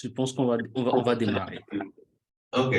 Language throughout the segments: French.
Je pense qu'on va démarrer. OK.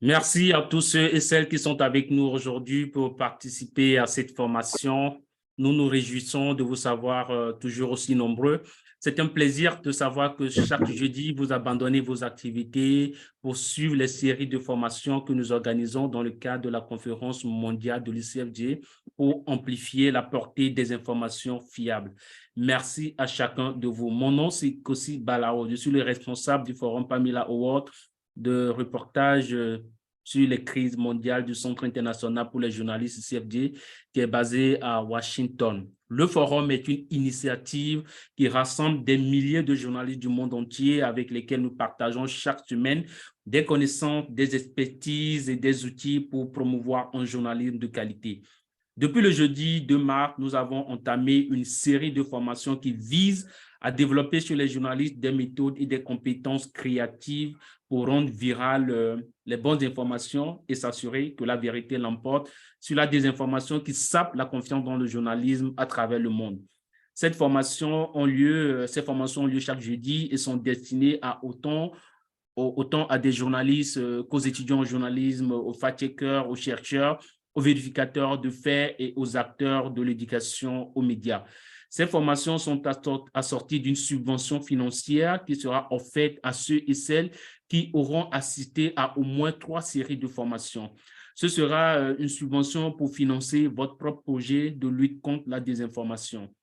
Merci à tous ceux et celles qui sont avec nous aujourd'hui pour participer à cette formation. Nous nous réjouissons de vous savoir toujours aussi nombreux. C'est un plaisir de savoir que chaque jeudi, vous abandonnez vos activités pour suivre les séries de formations que nous organisons dans le cadre de la conférence mondiale de l'ICFJ pour amplifier la portée des informations fiables. Merci à chacun de vous. Mon nom, c'est Kossi Balao. Je suis le responsable du Forum Pamela Award de reportage sur les crises mondiales du Centre international pour les journalistes CFJ qui est basé à Washington. Le forum est une initiative qui rassemble des milliers de journalistes du monde entier avec lesquels nous partageons chaque semaine des connaissances, des expertises et des outils pour promouvoir un journalisme de qualité. Depuis le jeudi 2 mars, nous avons entamé une série de formations qui visent à développer sur les journalistes des méthodes et des compétences créatives pour rendre virales les bonnes informations et s'assurer que la vérité l'emporte sur la désinformation qui sape la confiance dans le journalisme à travers le monde. Ces formations ont lieu chaque jeudi et sont destinées à autant à des journalistes qu'aux étudiants en journalisme, aux fact-checkers, aux chercheurs, aux vérificateurs de faits et aux acteurs de l'éducation aux médias. Ces formations sont assorties d'une subvention financière qui sera offerte à ceux et celles qui auront assisté à au moins 3 séries de formations. Ce sera une subvention pour financer votre propre projet de lutte contre la désinformation.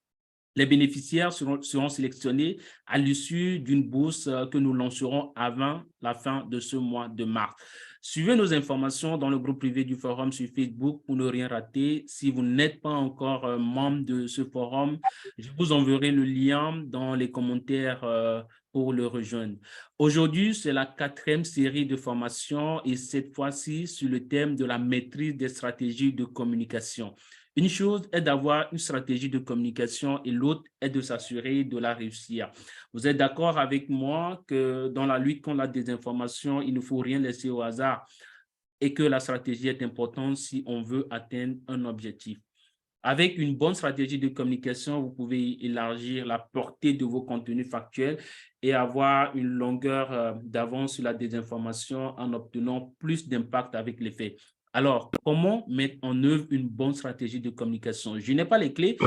Les bénéficiaires seront sélectionnés à l'issue d'une bourse que nous lancerons avant la fin de ce mois de mars. Suivez nos informations dans le groupe privé du forum sur Facebook pour ne rien rater. Si vous n'êtes pas encore membre de ce forum, je vous enverrai le lien dans les commentaires pour le rejoindre. Aujourd'hui, c'est la 4e série de formations et cette fois-ci sur le thème de la maîtrise des stratégies de communication. Une chose est d'avoir une stratégie de communication et l'autre est de s'assurer de la réussir. Vous êtes d'accord avec moi que dans la lutte contre la désinformation, il ne faut rien laisser au hasard et que la stratégie est importante si on veut atteindre un objectif. Avec une bonne stratégie de communication, vous pouvez élargir la portée de vos contenus factuels et avoir une longueur d'avance sur la désinformation en obtenant plus d'impact avec les faits. Alors, comment mettre en œuvre une bonne stratégie de communication? Je n'ai pas les clés.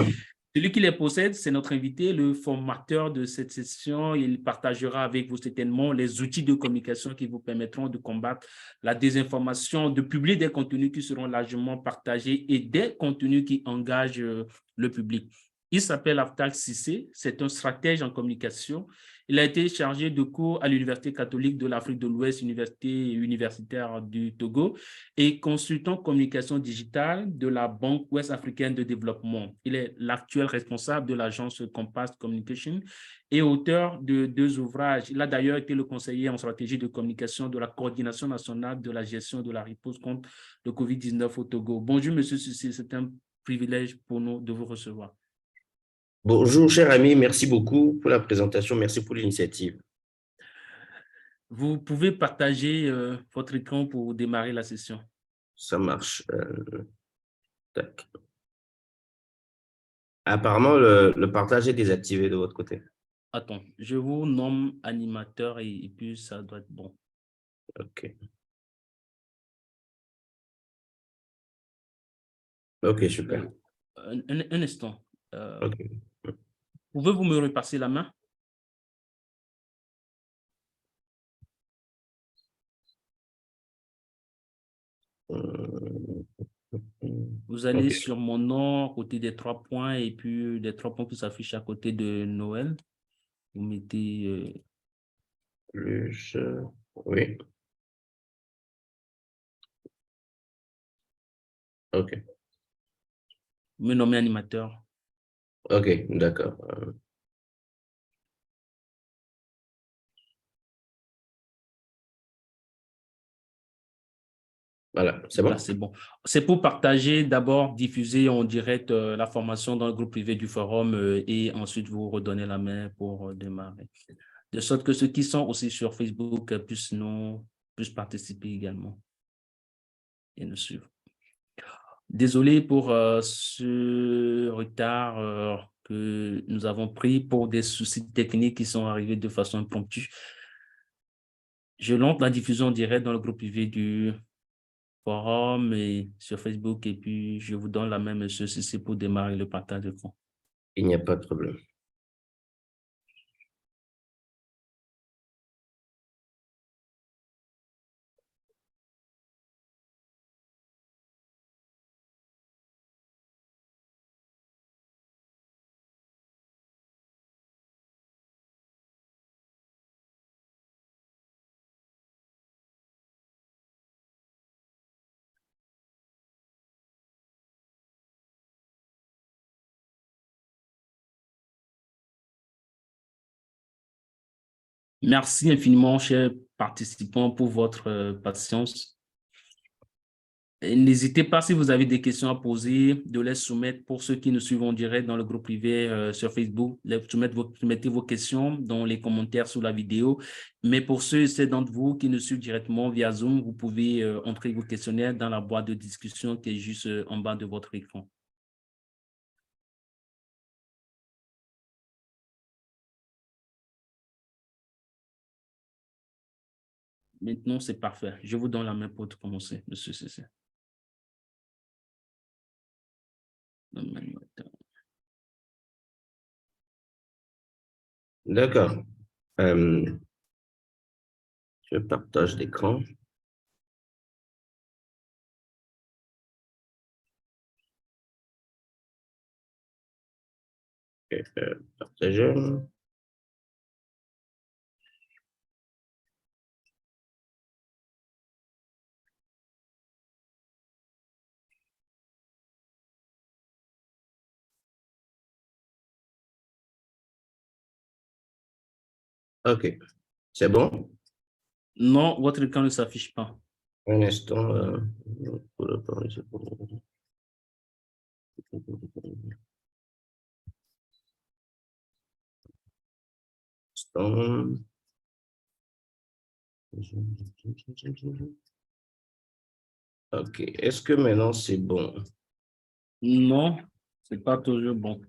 Celui qui les possède, c'est notre invité, le formateur de cette session. Il partagera avec vous certainement les outils de communication qui vous permettront de combattre la désinformation, de publier des contenus qui seront largement partagés et des contenus qui engagent le public. Il s'appelle Aftal Cissé, c'est un stratège en communication. Il a été chargé de cours à l'Université catholique de l'Afrique de l'Ouest, universitaire du Togo, et consultant communication digitale de la Banque ouest africaine de développement. Il est l'actuel responsable de l'agence Compass Communication et auteur de 2 ouvrages. Il a d'ailleurs été le conseiller en stratégie de communication de la Coordination nationale de la gestion de la riposte contre le COVID-19 au Togo. Bonjour, Monsieur Cissé, c'est un privilège pour nous de vous recevoir. Bonjour, cher ami, merci beaucoup pour la présentation, merci pour l'initiative. Vous pouvez partager votre écran pour démarrer la session. Ça marche. Tac. Apparemment, le partage est désactivé de votre côté. Attends, je vous nomme animateur et puis ça doit être bon. OK. OK, super. Un instant. OK. Pouvez-vous me repasser la main? Vous allez OK. sur mon nom, à côté des 3 points, et puis les 3 points qui s'affichent à côté de Noël. Vous mettez... Plus, oui. OK. Vous me nommez animateur. OK, d'accord. Voilà, c'est Voilà, bon? c'est bon. C'est pour partager, d'abord diffuser en direct la formation dans le groupe privé du forum et ensuite vous redonner la main pour démarrer. De sorte que ceux qui sont aussi sur Facebook puissent participer également et nous suivre. Désolé pour ce retard que nous avons pris pour des soucis techniques qui sont arrivés de façon impromptue. Je lance la diffusion en direct dans le groupe privé du forum et sur Facebook et puis je vous donne la main, monsieur, si c'est pour démarrer le partage d'écran. Il n'y a pas de problème. Merci infiniment, chers participants, pour votre patience. N'hésitez pas, si vous avez des questions à poser, de les soumettre pour ceux qui nous suivent en direct dans le groupe privé sur Facebook. Mettez vos questions dans les commentaires sous la vidéo. Mais pour ceux et celles d'entre vous qui nous suivent directement via Zoom, vous pouvez entrer vos questionnaires dans la boîte de discussion qui est juste en bas de votre écran. Maintenant, c'est parfait. Je vous donne la main pour commencer, monsieur Cécile. D'accord. Je partage l'écran. Partager. OK. C'est bon? Non, votre écran ne s'affiche pas. Un instant. OK. Est-ce que maintenant c'est bon? Non, c'est pas toujours bon.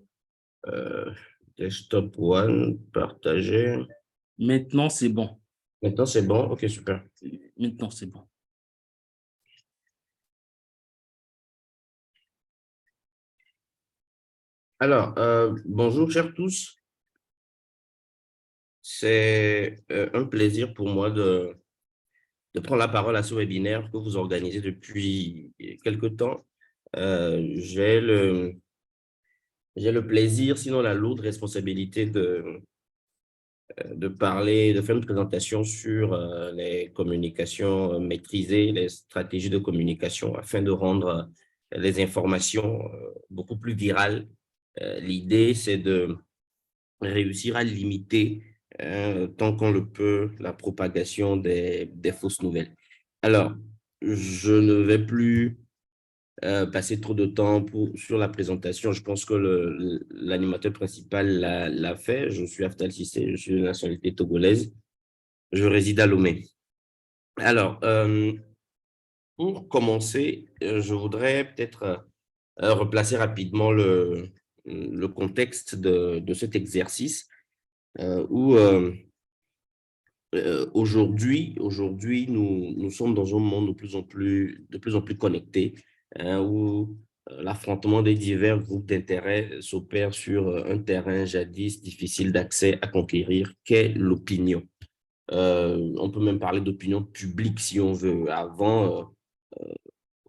Desktop one, partager. Maintenant, c'est bon. Maintenant c'est bon? OK, super. Maintenant, c'est bon. Alors, bonjour chers tous. C'est un plaisir pour moi de prendre la parole à ce webinaire que vous organisez depuis quelque temps. J'ai le plaisir, sinon la lourde responsabilité de parler, de faire une présentation sur les communications maîtrisées, les stratégies de communication afin de rendre les informations beaucoup plus virales. L'idée, c'est de réussir à limiter, tant qu'on le peut, la propagation des fausses nouvelles. Alors, je ne vais plus passer trop de temps sur la présentation. Je pense que l'animateur principal l'a fait. Je suis Aftal Cissé, je suis de nationalité togolaise. Je réside à Lomé. Alors, pour commencer, je voudrais peut-être replacer rapidement le contexte de cet exercice où aujourd'hui, nous sommes dans un monde de plus en plus connecté, hein, où l'affrontement des divers groupes d'intérêts s'opère sur un terrain jadis difficile d'accès à conquérir, qu'est l'opinion. On peut même parler d'opinion publique si on veut. Avant,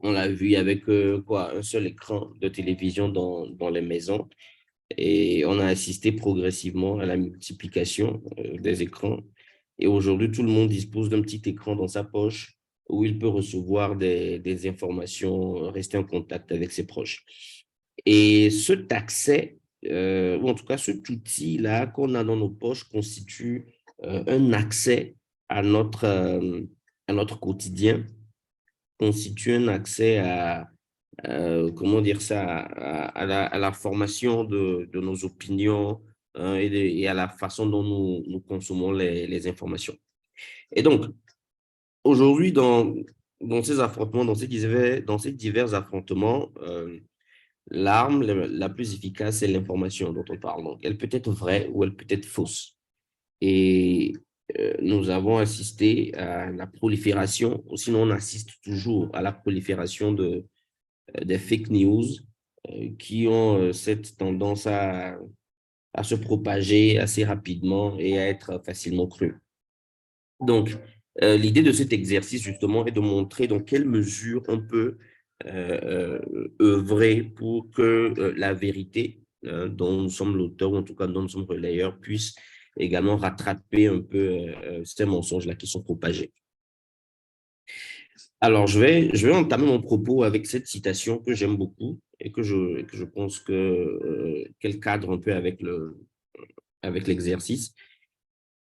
on l'a vu avec un seul écran de télévision dans les maisons. Et on a assisté progressivement à la multiplication des écrans. Et aujourd'hui, tout le monde dispose d'un petit écran dans sa poche où il peut recevoir des informations, rester en contact avec ses proches. Et cet accès, ou en tout cas cet outil-là qu'on a dans nos poches constitue un accès à notre quotidien, constitue un accès à, comment dire ça, à la formation de nos opinions, hein, et à la façon dont nous consommons les informations. Et donc, aujourd'hui, dans ces affrontements, dans ces divers affrontements, l'arme la plus efficace, c'est l'information dont on parle. Donc, elle peut être vraie ou elle peut être fausse. Et nous avons assisté à la prolifération, ou sinon on assiste toujours à la prolifération des fake news qui ont cette tendance à se propager assez rapidement et à être facilement crues. Donc, l'idée de cet exercice, justement, est de montrer dans quelle mesure on peut œuvrer pour que la vérité dont nous sommes l'auteur, ou en tout cas dont nous sommes relayeurs, puisse également rattraper un peu ces mensonges-là qui sont propagés. Alors, je vais entamer mon propos avec cette citation que j'aime beaucoup et que je pense qu'elle cadre un peu avec l'exercice.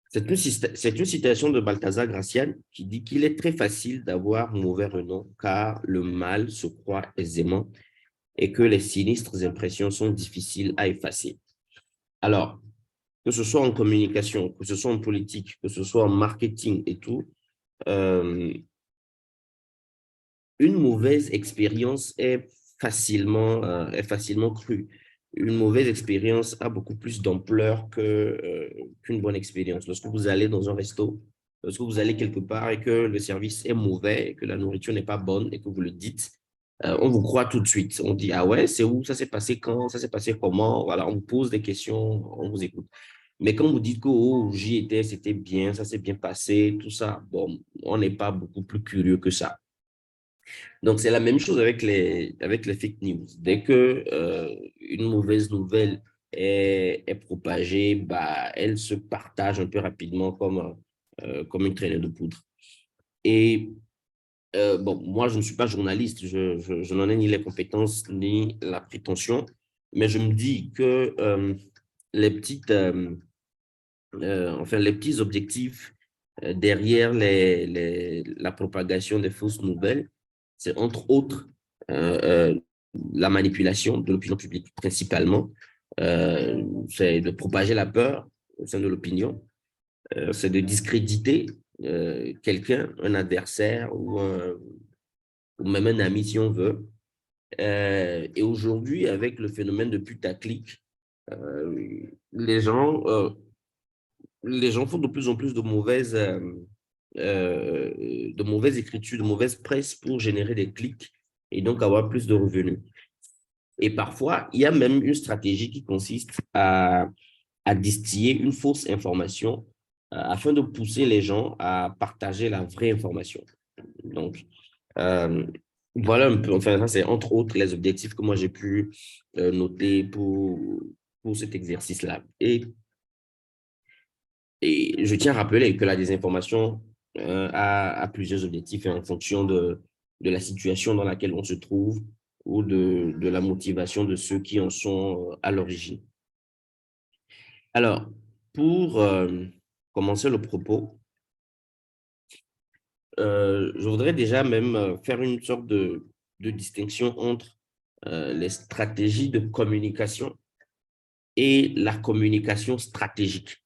C'est une citation de Balthazar Gracian qui dit qu'il est très facile d'avoir mauvais renom car le mal se croit aisément et que les sinistres impressions sont difficiles à effacer. Alors, que ce soit en communication, que ce soit en politique, que ce soit en marketing et tout, une mauvaise expérience est facilement crue. Une mauvaise expérience a beaucoup plus d'ampleur qu'une bonne expérience. Lorsque vous allez dans un resto, lorsque vous allez quelque part et que le service est mauvais, et que la nourriture n'est pas bonne et que vous le dites, on vous croit tout de suite. On dit, ah ouais, c'est où, ça s'est passé quand, ça s'est passé comment, voilà, on vous pose des questions, on vous écoute. Mais quand vous dites que oh, j'y étais, c'était bien, ça s'est bien passé, tout ça, bon, on n'est pas beaucoup plus curieux que ça. Donc, c'est la même chose avec les fake news. Dès que une mauvaise nouvelle est propagée, bah, elle se partage un peu rapidement comme une traînée de poudre. Et bon, moi, je ne suis pas journaliste, je n'en ai ni les compétences ni la prétention, mais je me dis que les enfin, les petits objectifs derrière la propagation des fausses nouvelles, c'est entre autres la manipulation de l'opinion publique principalement. C'est de propager la peur au sein de l'opinion. C'est de discréditer quelqu'un, un adversaire ou même un ami si on veut. Et aujourd'hui, avec le phénomène de putaclic, les gens font de plus en plus de mauvaises écritures, de mauvaises presse pour générer des clics et donc avoir plus de revenus. Et parfois, il y a même une stratégie qui consiste à distiller une fausse information afin de pousser les gens à partager la vraie information. Donc, euh, voilà un peu, enfin, ça c'est entre autres les objectifs que moi j'ai pu noter pour cet exercice-là. Et je tiens à rappeler que la désinformation a plusieurs objectifs en fonction de la situation dans laquelle on se trouve ou de la motivation de ceux qui en sont à l'origine. Alors, pour commencer le propos, je voudrais déjà même faire une sorte de distinction entre les stratégies de communication et la communication stratégique.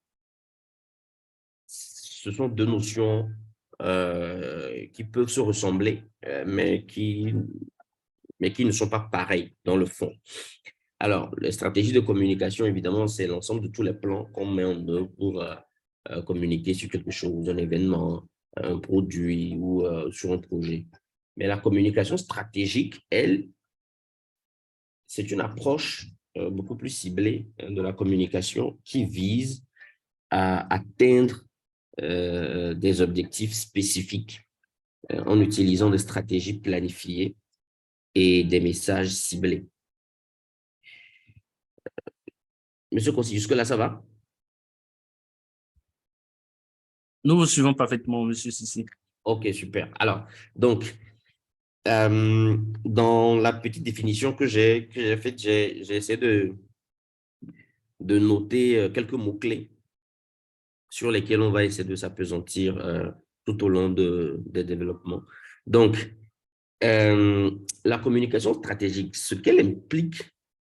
Ce sont deux notions qui peuvent se ressembler, mais qui ne sont pas pareilles dans le fond. Alors, les stratégies de communication, évidemment, c'est l'ensemble de tous les plans qu'on met en œuvre pour communiquer sur quelque chose, un événement, un produit ou sur un projet. Mais la communication stratégique, elle, c'est une approche beaucoup plus ciblée de la communication qui vise à atteindre des objectifs spécifiques en utilisant des stratégies planifiées et des messages ciblés. Monsieur Kossi, jusque-là, ça va? Nous vous suivons parfaitement, Monsieur Sissi. OK, super. Alors, donc, dans la petite définition que j'ai faite, j'ai essayé de noter quelques mots-clés sur lesquels on va essayer de s'appesantir tout au long des développements. Donc, la communication stratégique, ce qu'elle implique,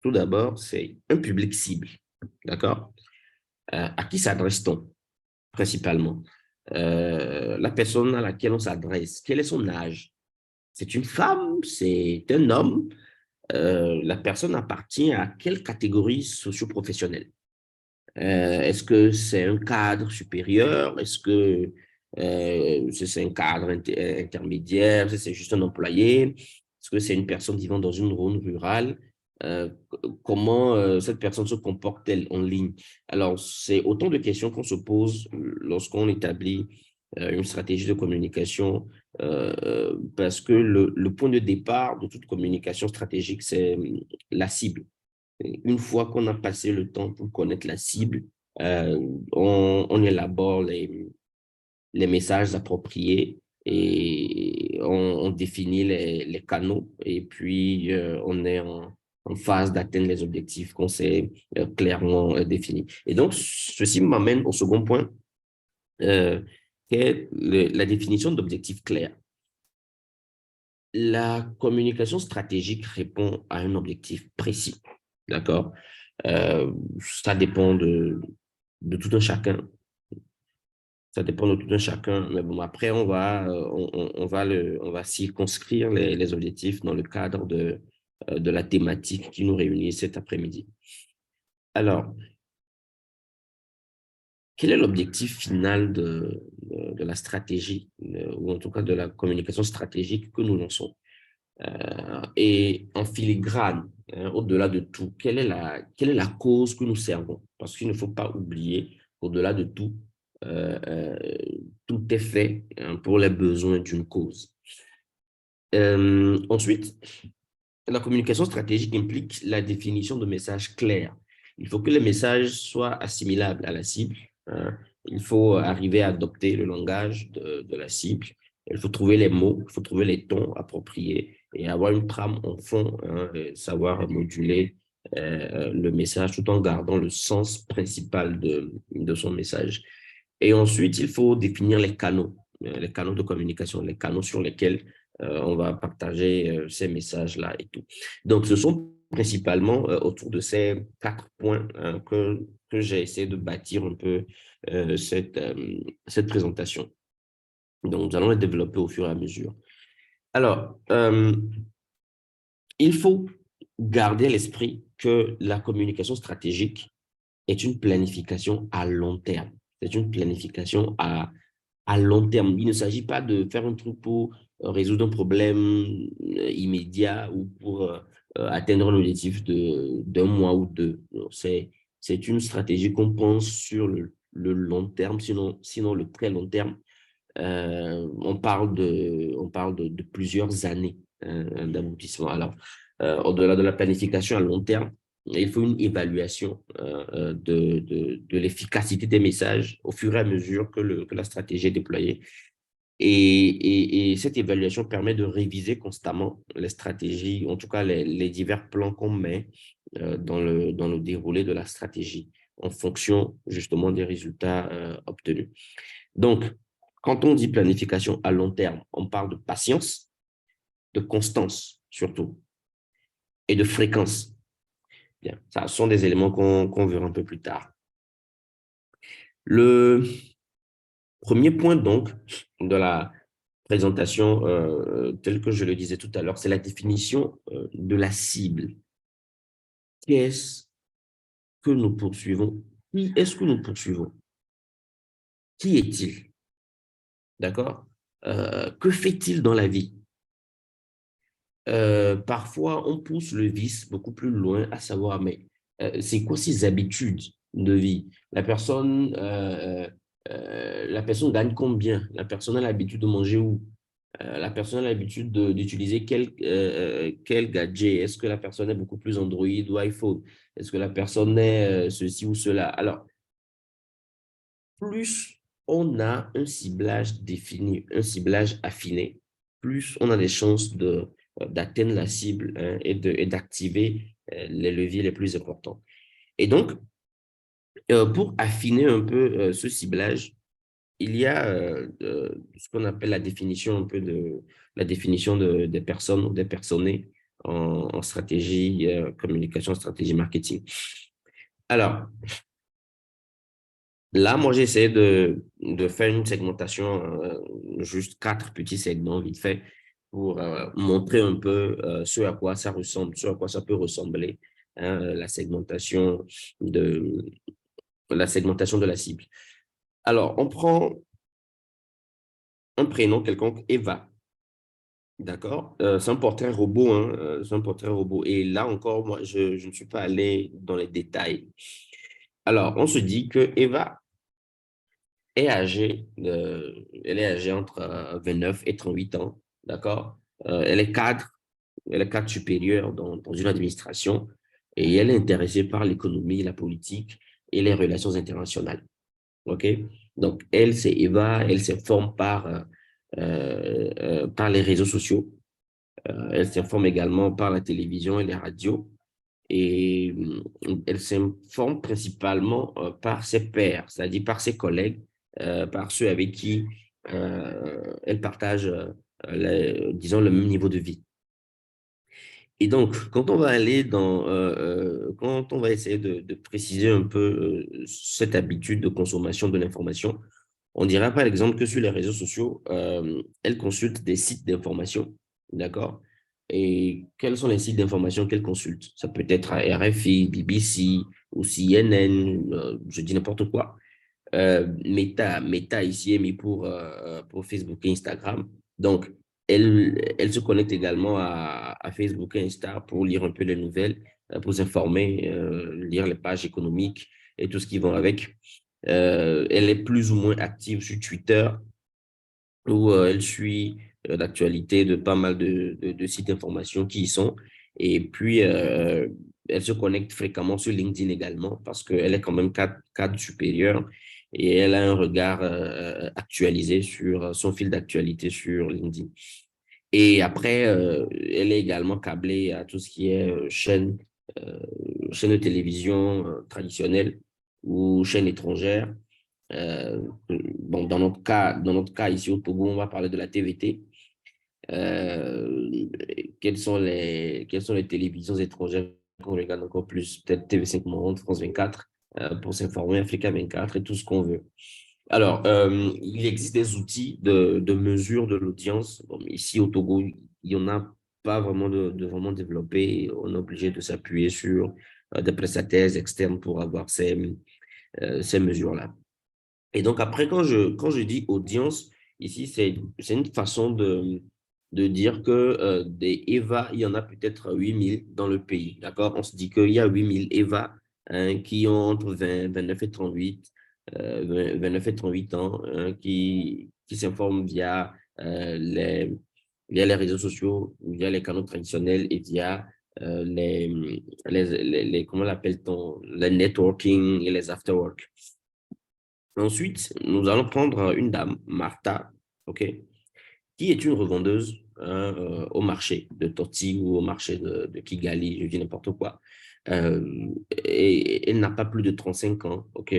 tout d'abord, c'est un public cible. D'accord? À qui s'adresse-t-on principalement? La personne à laquelle on s'adresse, quel est son âge? c'est une femme, c'est un homme, la personne appartient à quelle catégorie socio-professionnelle? Est-ce que c'est un cadre supérieur? Est-ce que c'est un cadre intermédiaire? Est-ce que c'est juste un employé? Est-ce que c'est une personne vivant dans une zone rurale? Comment cette personne se comporte-t-elle en ligne? Alors, c'est autant de questions qu'on se pose lorsqu'on établit une stratégie de communication, parce que le point de départ de toute communication stratégique, c'est la cible. Une fois qu'on a passé le temps pour connaître la cible, on élabore les messages appropriés et on définit les canaux et puis on est en phase d'atteindre les objectifs qu'on s'est clairement définis. Et donc, ceci m'amène au second point, qui est la définition d'objectifs clairs. La communication stratégique répond à un objectif précis, d'accord? Ça dépend de tout un chacun. Ça dépend de tout un chacun. Mais bon, après, on va circonscrire les objectifs dans le cadre de la thématique qui nous réunit cet après-midi. Alors, quel est l'objectif final de la stratégie, ou en tout cas de la communication stratégique que nous lançons? Et en filigrane, hein, au-delà de tout, quelle est la cause que nous servons? Parce qu'il ne faut pas oublier qu'au-delà de tout, euh, euh, tout est fait, hein, pour les besoins d'une cause. Ensuite, la communication stratégique implique la définition de messages clairs. Il faut que les messages soient assimilables à la cible, hein. Il faut arriver à adopter le langage de la cible. Il faut trouver les mots, il faut trouver les tons appropriés et avoir une trame en fond, hein, et savoir moduler le message tout en gardant le sens principal de son message. Et ensuite, il faut définir les canaux de communication, les canaux sur lesquels on va partager ces messages-là et tout. Donc, ce sont principalement autour de ces 4 points, hein, que j'ai essayé de bâtir un peu cette présentation. Donc, nous allons les développer au fur et à mesure. Alors, il faut garder à l'esprit que la communication stratégique est une planification à long terme. C'est une planification à long terme. Il ne s'agit pas de faire un truc pour résoudre un problème immédiat ou pour atteindre un objectif d'un mois ou deux. C'est une stratégie qu'on pense sur le long terme, sinon le très long terme. On parle de plusieurs années d'aboutissement. Alors, au-delà de la planification à long terme, il faut une évaluation de l'efficacité des messages au fur et à mesure que la stratégie est déployée. Et cette évaluation permet de réviser constamment les stratégies, en tout cas les divers plans qu'on met dans le déroulé de la stratégie en fonction justement des résultats obtenus. Donc, quand on dit planification à long terme, on parle de patience, de constance surtout, et de fréquence. Bien, ça sont des éléments qu'on verra un peu plus tard. Le premier point, donc, de la présentation, telle que je le disais tout à l'heure, c'est la définition de la cible. Qu'est-ce que nous poursuivons? Qui est-ce que nous poursuivons? Qui est-il? D'accord? Que fait-il dans la vie? Parfois, on pousse le vice beaucoup plus loin, à savoir, mais c'est quoi ses habitudes de vie? La personne gagne combien? La personne a l'habitude de manger où? La personne a l'habitude d'utiliser quel gadget? Est-ce que la personne est beaucoup plus Android ou iPhone? Est-ce que la personne est ceci ou cela? Alors, plus on a un ciblage défini, un ciblage affiné, plus on a des chances d'atteindre la cible, hein, et d'activer les leviers les plus importants. Et donc, pour affiner un peu ce ciblage, il y a ce qu'on appelle la définition un peu la définition des personnes ou des personnés en stratégie, communication, stratégie marketing. Alors, là, moi, j'essaie de faire une segmentation, juste 4 petits segments vite fait, pour montrer un peu ce à quoi ça ressemble, ce à quoi ça peut ressembler, hein, de, la segmentation de la cible. Alors, on prend un prénom quelconque, Eva. D'accord? C'est un portrait robot, hein, c'est un portrait robot. Et là encore, moi, je ne suis pas allé dans les détails. Alors, on se dit que Eva elle est âgée entre 29 et 38 ans. D'accord? Elle est cadre supérieur dans une administration et elle est intéressée par l'économie, la politique et les relations internationales. OK? Donc, elle, c'est Eva, elle s'informe par les réseaux sociaux. Elle s'informe également par la télévision et les radios. Et elle s'informe principalement par ses pairs, c'est-à-dire par ses collègues, par ceux avec qui elle partage, disons, le même niveau de vie. Et donc, quand on va aller quand on va essayer de préciser un peu cette habitude de consommation de l'information, on dira par exemple que sur les réseaux sociaux, elle consulte des sites d'information, d'accord? Et quels sont les sites d'information qu'elle consulte? Ça peut être RFI, BBC ou CNN, je dis n'importe quoi. Meta ici est mis pour Facebook et Instagram. Donc, elle se connecte également à Facebook et Insta pour lire un peu les nouvelles, pour s'informer, lire les pages économiques et tout ce qui va avec. Elle est plus ou moins active sur Twitter où elle suit l'actualité de pas mal de sites d'information qui y sont. Et puis, elle se connecte fréquemment sur LinkedIn également parce qu'elle est quand même cadre supérieur et elle a un regard actualisé sur son fil d'actualité sur LinkedIn. Et après, elle est également câblée à tout ce qui est euh, chaîne de télévision traditionnelle ou chaîne étrangère. Bon, dans notre cas ici au Togo, on va parler de la TVT. Euh, quelles sont les télévisions étrangères qu'on regarde encore plus? Peut-être TV5 Monde, France 24, pour s'informer, Africa 24 et tout ce qu'on veut. Alors, il existe des outils de mesure de l'audience. Bon, ici au Togo, il n'y en a pas vraiment de vraiment développé. On est obligé de s'appuyer sur des prestataires externes pour avoir ces mesures-là. Et donc après, quand je dis audience, ici, c'est une façon de dire que des EVA, il y en a peut-être 8 000 dans le pays. D'accord? On se dit qu'il y a 8 000 EVA hein, qui ont entre 29 et 38, 29 et 38 ans, hein, qui s'informent via les réseaux sociaux, via les canaux traditionnels et via comment l'appelle-t-on, les networking et les afterwork. Ensuite, nous allons prendre une dame, Martha, ok, qui est une revendeuse hein, au marché de Toti ou au marché de Kigali, je dis n'importe quoi. Et elle n'a pas plus de 35 ans, ok.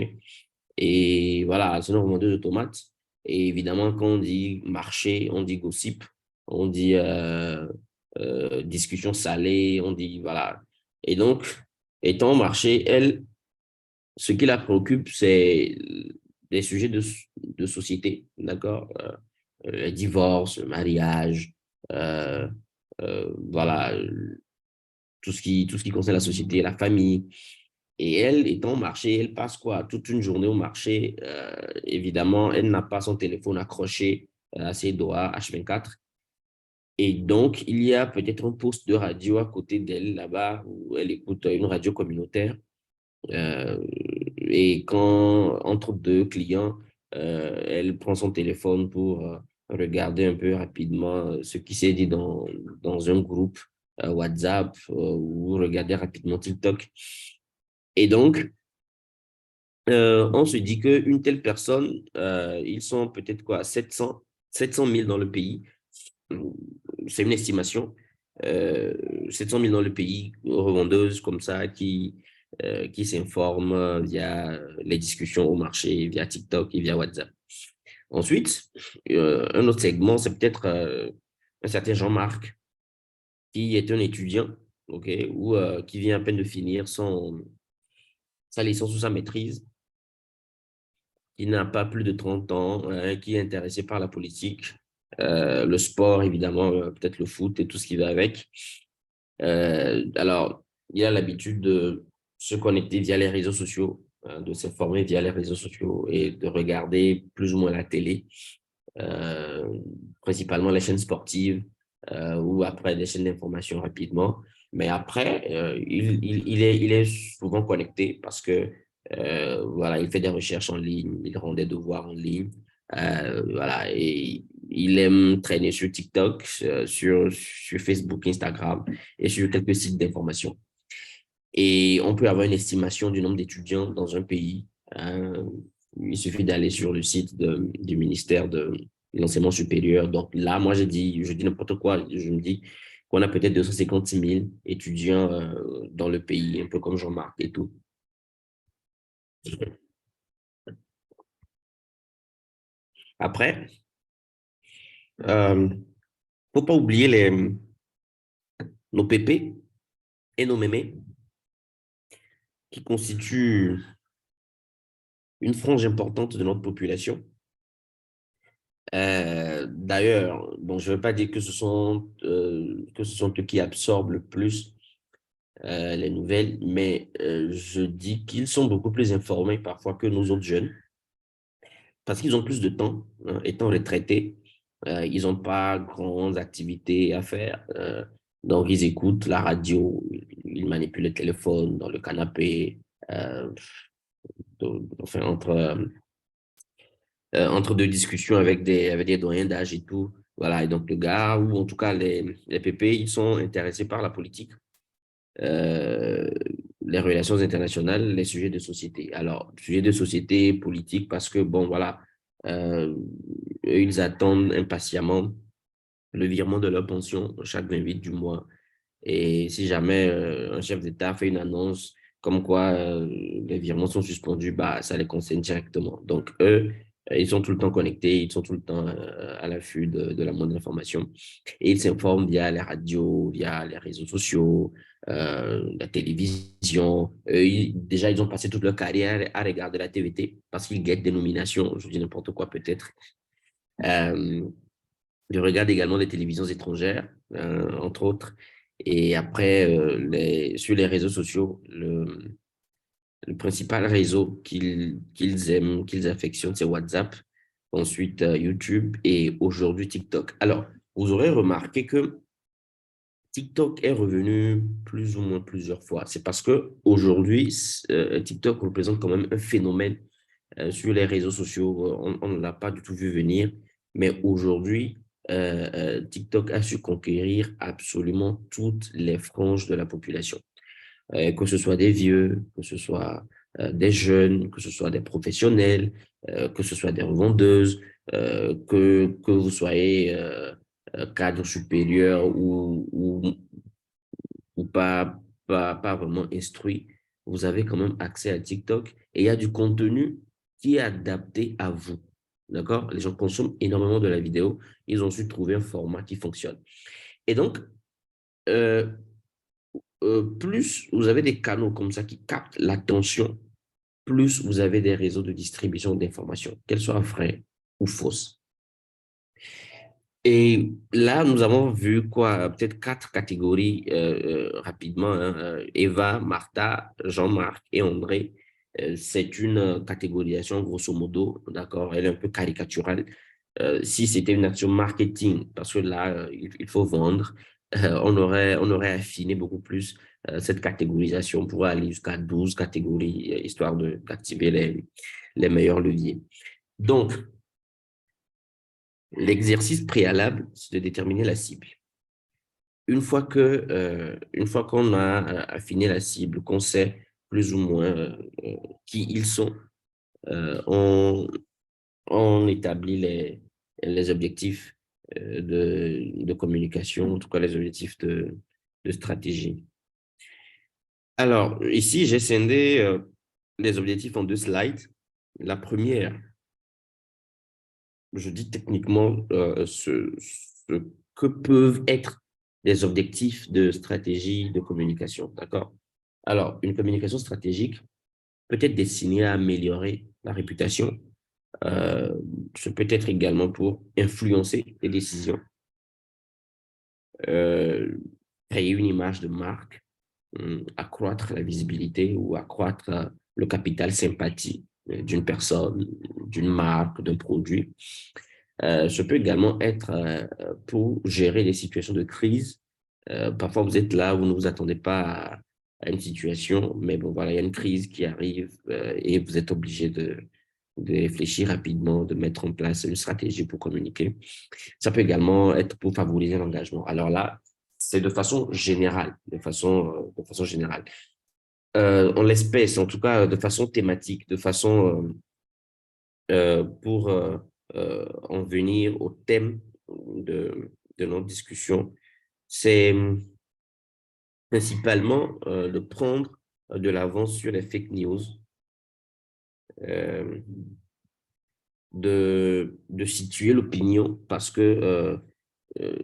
Et voilà, c'est une revendeuse de tomates. Et évidemment, quand on dit marché, on dit gossip, on dit discussion salée, on dit voilà. Et donc, étant au marché, elle, ce qui la préoccupe, c'est des sujets de société, d'accord? Le divorce, le mariage, euh, voilà, tout ce qui concerne la société, la famille. Et elle, étant au marché, elle passe quoi? Toute une journée au marché. Évidemment, elle n'a pas son téléphone accroché à ses doigts H24. Et donc, il y a peut-être un poste de radio à côté d'elle là-bas où elle écoute une radio communautaire. Euh, et quand, entre deux clients, elle prend son téléphone pour regarder un peu rapidement ce qui s'est dit dans un groupe WhatsApp ou regarder rapidement TikTok. Et donc, on se dit qu'une telle personne, ils sont peut-être quoi, 700 000 dans le pays. C'est une estimation. 700 000 dans le pays, revendeuses comme ça qui s'informent via les discussions au marché, via TikTok et via WhatsApp. Ensuite, un autre segment, c'est peut-être un certain Jean-Marc qui est un étudiant, ok, ou qui vient à peine de finir sa licence ou sa maîtrise, qui n'a pas plus de 30 ans, qui est intéressé par la politique le sport, évidemment, peut-être le foot et tout ce qui va avec. Alors, il a l'habitude de se connecter via les réseaux sociaux, de s'informer via les réseaux sociaux et de regarder plus ou moins la télé, euh, principalement les chaînes sportives ou après des chaînes d'information rapidement. Mais après, il est souvent connecté parce que voilà, il fait des recherches en ligne, il rend des devoirs en ligne. Voilà, et il aime traîner sur TikTok, sur Facebook, Instagram et sur quelques sites d'information. Et on peut avoir une estimation du nombre d'étudiants dans un pays. Il suffit d'aller sur le site du ministère de l'enseignement supérieur. Donc là, moi, je dis n'importe quoi. Je me dis qu'on a peut-être 250 000 étudiants dans le pays, un peu comme Jean-Marc et tout. Après, faut pas oublier nos pépés et nos mémés qui constituent une frange importante de notre population. D'ailleurs, bon, je ne veux pas dire que ce sont eux qui absorbent le plus les nouvelles, mais je dis qu'ils sont beaucoup plus informés parfois que nous autres jeunes, parce qu'ils ont plus de temps, hein, étant retraités, ils n'ont pas grandes activités à faire, donc ils écoutent la radio, ils manipulent le téléphone dans le canapé, euh, enfin entre deux discussions avec des doyens d'âge et tout. Voilà, et donc le gars, ou en tout cas les PP, ils sont intéressés par la politique, euh, les relations internationales, les sujets de société. Alors, sujets de société, politique, parce que, bon, voilà, eux, ils attendent impatiemment le virement de leur pension chaque 28 du mois. Et si jamais un chef d'État fait une annonce comme quoi les virements sont suspendus, bah, ça les concerne directement. Donc, eux, ils sont tout le temps connectés, ils sont tout le temps à l'affût de la moindre information. Et ils s'informent via les radios, via les réseaux sociaux, la télévision. Déjà, ils ont passé toute leur carrière à regarder la TVT parce qu'ils guettent des nominations, je dis n'importe quoi peut-être. Euh, je regarde également des télévisions étrangères, entre autres. Et après, sur les réseaux sociaux, le principal réseau qu'ils aiment, qu'ils affectionnent, c'est WhatsApp. Ensuite, YouTube et aujourd'hui TikTok. Alors, vous aurez remarqué que TikTok est revenu plus ou moins plusieurs fois. C'est parce que aujourd'hui, TikTok représente quand même un phénomène sur les réseaux sociaux. On ne l'a pas du tout vu venir, mais aujourd'hui, TikTok a su conquérir absolument toutes les franges de la population. Que ce soit des vieux, que ce soit des jeunes, que ce soit des professionnels, que ce soit des revendeuses, que vous soyez cadre supérieur ou pas vraiment instruit, vous avez quand même accès à TikTok et il y a du contenu qui est adapté à vous. D'accord? Les gens consomment énormément de la vidéo. Ils ont su trouver un format qui fonctionne. Et donc, euh, plus vous avez des canaux comme ça qui captent l'attention, plus vous avez des réseaux de distribution d'informations, qu'elles soient vraies ou fausses. Et là, nous avons vu quoi, peut-être quatre catégories rapidement, hein. Eva, Martha, Jean-Marc et André. C'est une catégorisation grosso modo, d'accord? Elle est un peu caricaturale. Si c'était une action marketing, parce que là, il faut vendre, on aurait affiné beaucoup plus cette catégorisation pour aller jusqu'à 12 catégories, histoire d'activer les meilleurs leviers. Donc, l'exercice préalable, c'est de déterminer la cible. Une fois qu'on a affiné la cible, qu'on sait plus ou moins qui ils sont, on, on établit les objectifs de communication, en tout cas les objectifs de stratégie. Alors, ici, j'ai scindé les objectifs en deux slides. La première, je dis techniquement ce que peuvent être des objectifs de stratégie de communication, d'accord? Alors, une communication stratégique peut être destinée à améliorer la réputation, Ce peut être également pour influencer les décisions, euh, créer une image de marque, accroître la visibilité ou accroître le capital sympathie d'une personne, d'une marque, d'un produit. Ce peut également être pour gérer les situations de crise. Parfois, vous êtes là, vous ne vous attendez pas à une situation, mais bon, voilà, il y a une crise qui arrive et vous êtes obligé de réfléchir rapidement, de mettre en place une stratégie pour communiquer. Ça peut également être pour favoriser l'engagement. Alors là, c'est de façon générale, de façon générale. En l'espèce, en tout cas, de façon thématique, de façon pour en venir au thème de notre discussion, c'est principalement de prendre de l'avance sur les fake news, euh, de situer l'opinion parce que euh,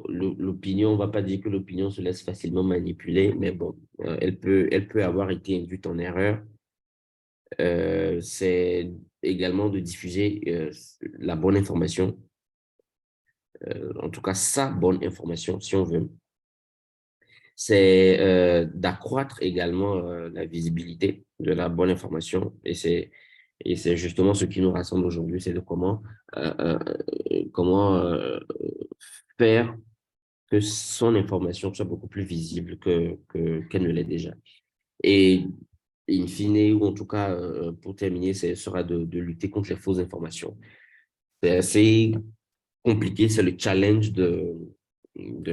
l'opinion, on ne va pas dire que l'opinion se laisse facilement manipuler, mais bon, elle peut avoir été induite en erreur. C'est également de diffuser la bonne information, en tout cas sa bonne information, si on veut. C'est d'accroître également la visibilité de la bonne information. Et c'est justement ce qui nous rassemble aujourd'hui, c'est de comment faire que son information soit beaucoup plus visible qu'elle ne l'est déjà. Et in fine, ou en tout cas, pour terminer, ce sera de lutter contre les fausses informations. C'est assez compliqué, c'est le challenge de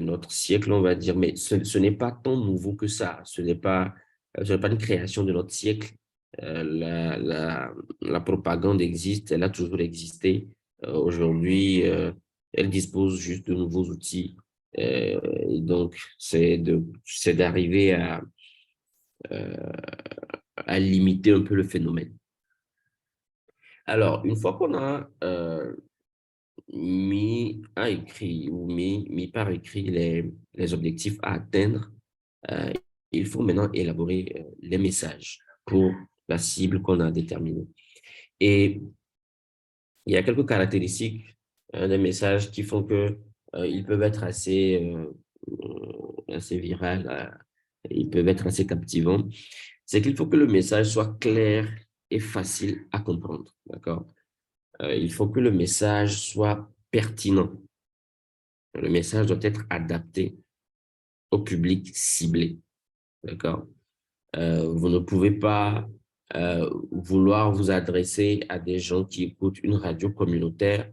notre siècle, on va dire, mais ce n'est pas tant nouveau que ça. Ce n'est pas une création de notre siècle. La propagande existe, elle a toujours existé. Aujourd'hui, elle dispose juste de nouveaux outils. Et donc, c'est d'arriver euh, à limiter un peu le phénomène. Alors, une fois qu'on a mis à écrit ou mis par écrit les objectifs à atteindre, euh, il faut maintenant élaborer les messages pour la cible qu'on a déterminée. Et il y a quelques caractéristiques des messages qui font que ils peuvent être assez virales, ils peuvent être assez captivants. C'est qu'il faut que le message soit clair et facile à comprendre, d'accord? Il faut que le message soit pertinent. Le message doit être adapté au public ciblé, d'accord? Vous ne pouvez pas vouloir vous adresser à des gens qui écoutent une radio communautaire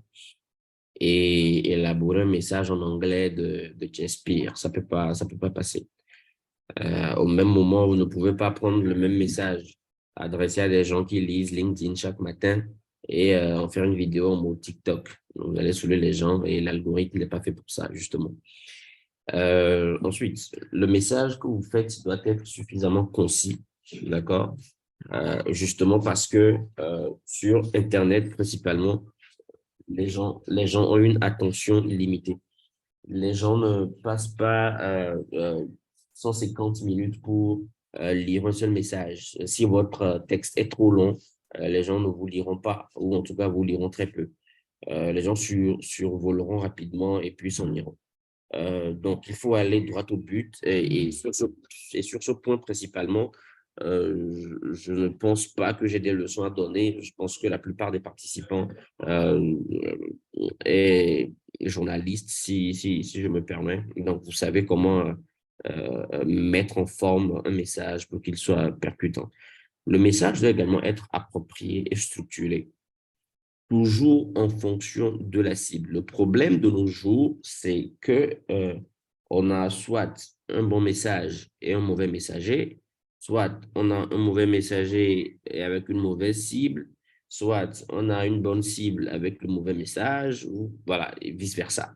et élaborer un message en anglais de Shakespeare. Ça peut pas passer. Au même moment, vous ne pouvez pas prendre le même message adressé à des gens qui lisent LinkedIn chaque matin et en faire une vidéo en mode TikTok. Vous allez saouler les gens et l'algorithme n'est pas fait pour ça, justement. Ensuite, le message que vous faites doit être suffisamment concis, d'accord? Justement parce que sur Internet, principalement, les gens ont une attention limitée. Les gens ne passent pas 150 minutes pour lire un seul message. Si votre texte est trop long, les gens ne vous liront pas, ou en tout cas, vous liront très peu. Les gens survoleront rapidement et puis s'en iront. Donc, il faut aller droit au but. Et sur ce point principalement, je ne pense pas que j'ai des leçons à donner. Je pense que la plupart des participants est journaliste, si je me permets. Donc, vous savez comment mettre en forme un message pour qu'il soit percutant. Le message doit également être approprié et structuré, toujours en fonction de la cible. Le problème de nos jours, c'est que on a soit un bon message et un mauvais messager, soit on a un mauvais messager et avec une mauvaise cible, soit on a une bonne cible avec le mauvais message, ou voilà, et vice-versa.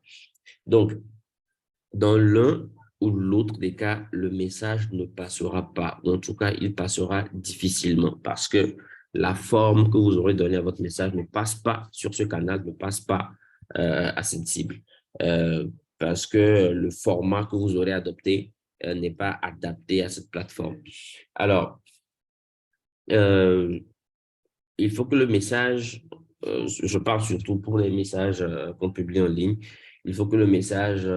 Donc, dans l'un ou l'autre des cas, le message ne passera pas, ou en tout cas, il passera difficilement parce que la forme que vous aurez donnée à votre message ne passe pas sur ce canal, ne passe pas à cette cible, parce que le format que vous aurez adopté n'est pas adapté à cette plateforme. Alors, il faut que le message je parle surtout pour les messages qu'on publie en ligne, il faut que le message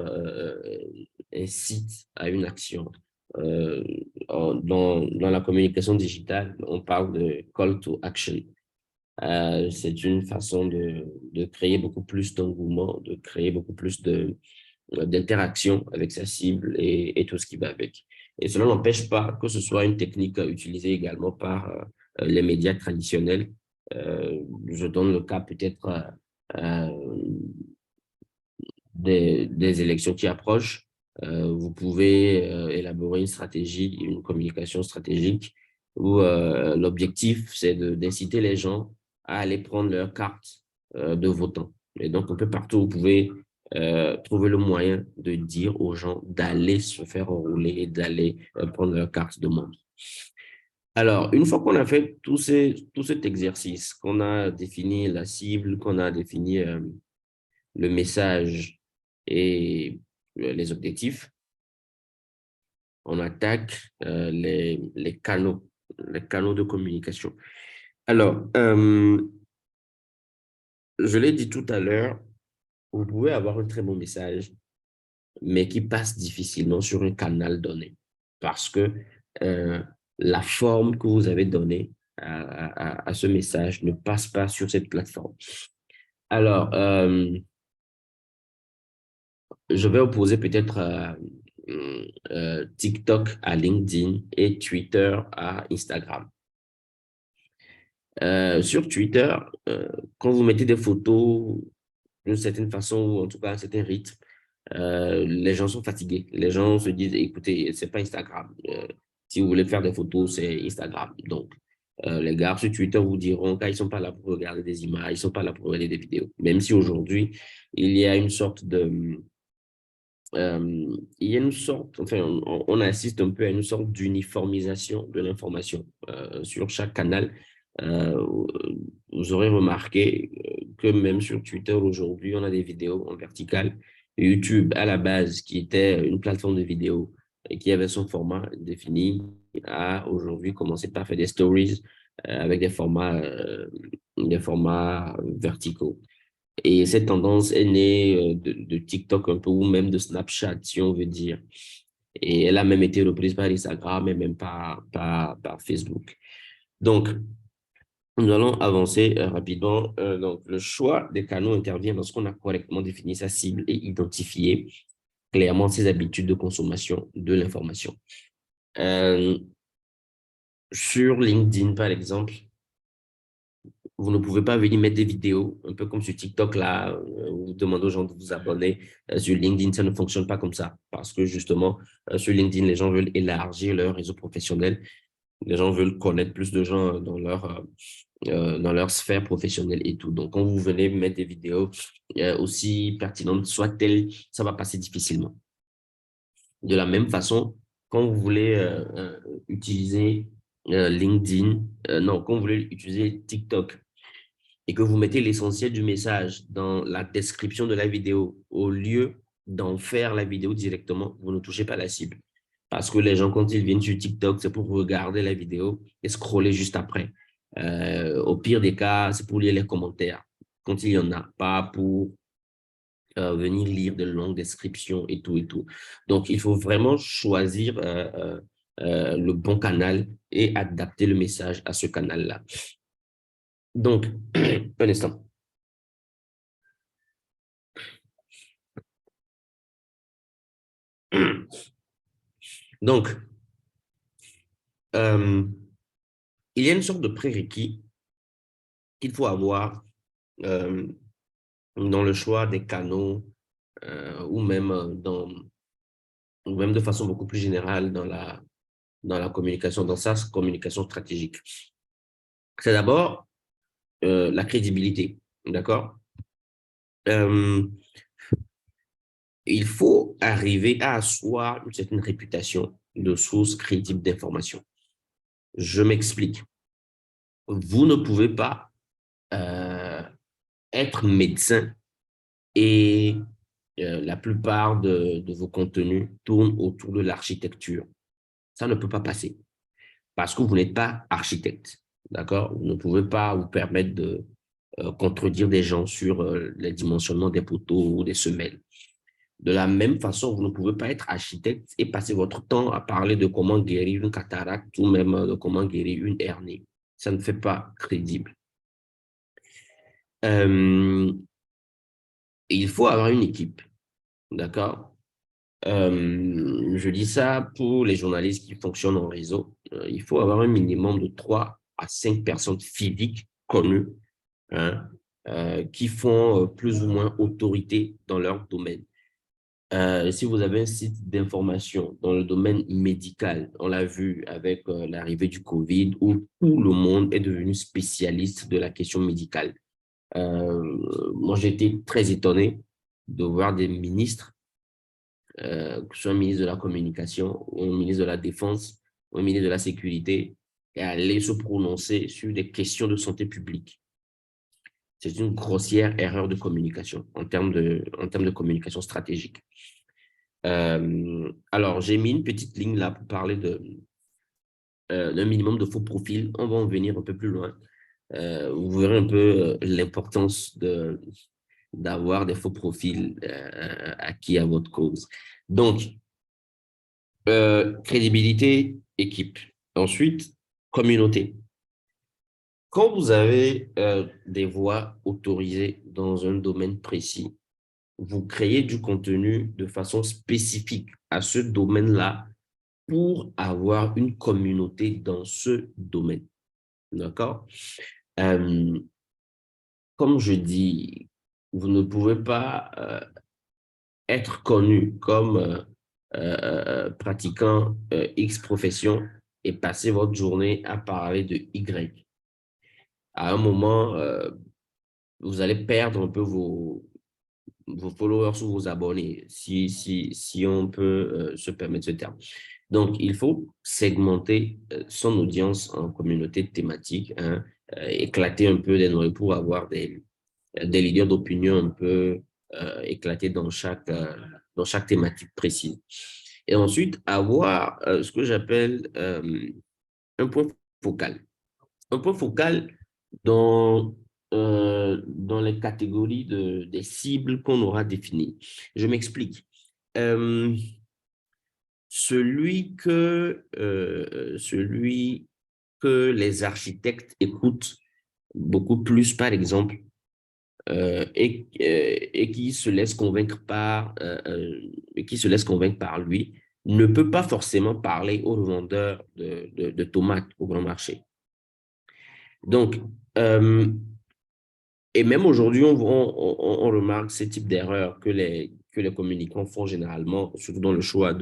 incite à une action. Dans la communication digitale, on parle de call to action. C'est une façon de créer beaucoup plus d'engouement, de créer beaucoup plus d'interaction avec sa cible et tout ce qui va avec. Et cela n'empêche pas que ce soit une technique utilisée également par les médias traditionnels. Je donne le cas peut-être des élections qui approchent. Vous pouvez élaborer une stratégie, une communication stratégique où l'objectif, c'est d'inciter les gens à aller prendre leur carte de votant. Et donc, un peu partout, vous pouvez trouver le moyen de dire aux gens d'aller se faire enrouler et d'aller prendre leur carte de membre. Alors, une fois qu'on a fait tout cet exercice, qu'on a défini la cible, qu'on a défini le message et les objectifs, on attaque les canaux de communication. Alors, je l'ai dit tout à l'heure, vous pouvez avoir un très bon message, mais qui passe difficilement sur un canal donné parce que la forme que vous avez donnée à ce message ne passe pas sur cette plateforme. Alors, je vais opposer peut-être TikTok à LinkedIn et Twitter à Instagram. Sur Twitter, quand vous mettez des photos d'une certaine façon, ou en tout cas un certain rythme, les gens sont fatigués. Les gens se disent, écoutez, c'est pas Instagram. Si vous voulez faire des photos, c'est Instagram. Donc, les gars sur Twitter vous diront qu'ils sont pas là pour regarder des images, ils sont pas là pour regarder des vidéos. Même si aujourd'hui, il y a une sorte de... il y a une sorte, enfin, on assiste un peu à une sorte d'uniformisation de l'information sur chaque canal. Vous aurez remarqué que même sur Twitter aujourd'hui, on a des vidéos en verticale. YouTube, à la base, qui était une plateforme de vidéos et qui avait son format défini, a aujourd'hui commencé par faire des stories avec des formats verticaux. Et cette tendance est née de TikTok un peu, ou même de Snapchat, si on veut dire. Et elle a même été reprise par Instagram et même par Facebook. Donc, nous allons avancer rapidement. Donc, le choix des canaux intervient lorsqu'on a correctement défini sa cible et identifié clairement ses habitudes de consommation de l'information. Sur LinkedIn, par exemple, vous ne pouvez pas venir mettre des vidéos, un peu comme sur TikTok, là, vous demandez aux gens de vous abonner. Sur LinkedIn, ça ne fonctionne pas comme ça. Parce que justement, sur LinkedIn, les gens veulent élargir leur réseau professionnel. Les gens veulent connaître plus de gens dans leur sphère professionnelle et tout. Donc, quand vous venez mettre des vidéos aussi pertinentes soient-elles, ça va passer difficilement. De la même façon, quand vous voulez utiliser LinkedIn, non, quand vous voulez utiliser TikTok, et que vous mettez l'essentiel du message dans la description de la vidéo, au lieu d'en faire la vidéo directement, vous ne touchez pas la cible. Parce que les gens, quand ils viennent sur TikTok, c'est pour regarder la vidéo et scroller juste après. Au pire des cas, c'est pour lire les commentaires, quand il y en a, pas pour venir lire de longues descriptions et tout et tout. Donc, il faut vraiment choisir le bon canal et adapter le message à ce canal-là. Donc, un instant. Donc, il y a une sorte de prérequis qu'il faut avoir dans le choix des canaux ou même de façon beaucoup plus générale dans la communication, dans sa communication stratégique. C'est d'abord la crédibilité, d'accord? Il faut arriver à asseoir une certaine réputation de source crédible d'information. Je m'explique. Vous ne pouvez pas être médecin et la plupart de vos contenus tournent autour de l'architecture. Ça ne peut pas passer parce que vous n'êtes pas architecte, d'accord? Vous ne pouvez pas vous permettre contredire des gens sur les dimensionnements des poteaux ou des semelles. De la même façon, vous ne pouvez pas être architecte et passer votre temps à parler de comment guérir une cataracte ou même de comment guérir une hernie. Ça ne fait pas crédible. Il faut avoir une équipe, d'accord? Je dis ça pour les journalistes qui fonctionnent en réseau. Il faut avoir un minimum de 3 à 5 personnes physiques connues, hein, qui font plus ou moins autorité dans leur domaine. Si vous avez un site d'information dans le domaine médical, on l'a vu avec l'arrivée du Covid, où tout le monde est devenu spécialiste de la question médicale. Moi, j'ai été très étonné de voir des ministres, que ce soit un ministre de la Communication, ou un ministre de la Défense, ou un ministre de la Sécurité, et aller se prononcer sur des questions de santé publique. C'est une grossière erreur de communication en termes de communication stratégique. Alors, j'ai mis une petite ligne là pour parler d'un minimum de faux profils. On va en venir un peu plus loin. Vous verrez un peu l'importance d'avoir des faux profils acquis à votre cause. Donc, crédibilité, équipe. Ensuite, communauté. Quand vous avez des voix autorisées dans un domaine précis, vous créez du contenu de façon spécifique à ce domaine-là pour avoir une communauté dans ce domaine. D'accord? Euh, Comme je dis, vous ne pouvez pas être connu comme pratiquant X profession et passer votre journée à parler de Y. À un moment, vous allez perdre un peu vos followers ou vos abonnés, si on peut se permettre ce terme. Donc, il faut segmenter son audience en communautés thématiques, hein, éclater un peu des noyaux pour avoir des leaders d'opinion un peu éclatés dans chaque thématique précise. Et ensuite, avoir ce que j'appelle un point focal. Un point focal dans les catégories des cibles qu'on aura définies. Je m'explique. Celui que les architectes écoutent beaucoup plus, par exemple, et qui se laisse convaincre par lui, ne peut pas forcément parler aux revendeurs de tomates au grand marché. Donc, et même aujourd'hui, on remarque ce type d'erreurs que les communicants font généralement, surtout dans le choix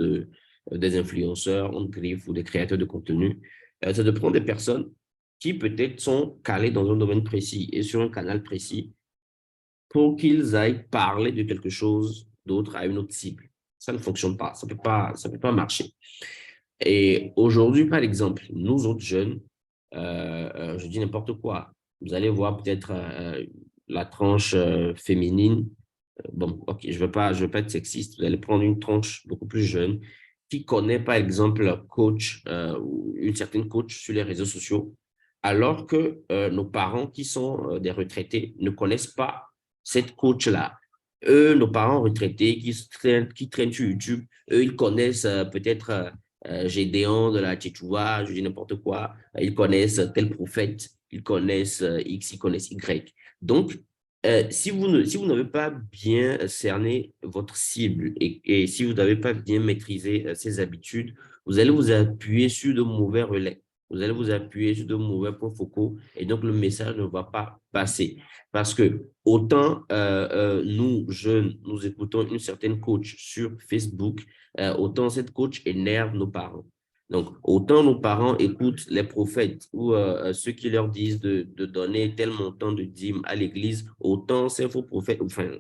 des influenceurs, on griffe ou des créateurs de contenu. C'est de prendre des personnes qui peut-être sont calées dans un domaine précis et sur un canal précis pour qu'ils aillent parler de quelque chose d'autre à une autre cible. Ça ne fonctionne pas, ça peut pas marcher. Et aujourd'hui, par exemple, nous autres jeunes, je dis n'importe quoi, vous allez voir peut-être la tranche féminine. Bon, ok, je veux pas être sexiste. Vous allez prendre une tranche beaucoup plus jeune qui connaît, par exemple, un coach ou une certaine coach sur les réseaux sociaux, alors que nos parents qui sont des retraités ne connaissent pas cette coach-là. Eux, nos parents retraités qui traînent sur YouTube, eux, ils connaissent peut-être Gédéon de la Tchétchoua, je dis n'importe quoi. Ils connaissent tel prophète, ils connaissent X, ils connaissent Y. Donc, si vous n'avez pas bien cerné votre cible et si vous n'avez pas bien maîtrisé ses habitudes, vous allez vous appuyer sur de mauvais relais. Vous allez vous appuyer sur de mauvais points focaux et donc le message ne va pas passer. Parce que autant nous, jeunes, nous écoutons une certaine coach sur Facebook, autant cette coach énerve nos parents. Donc, autant nos parents écoutent les prophètes ou ceux qui leur disent de donner tel montant de dîmes à l'église, autant ces faux prophètes, enfin,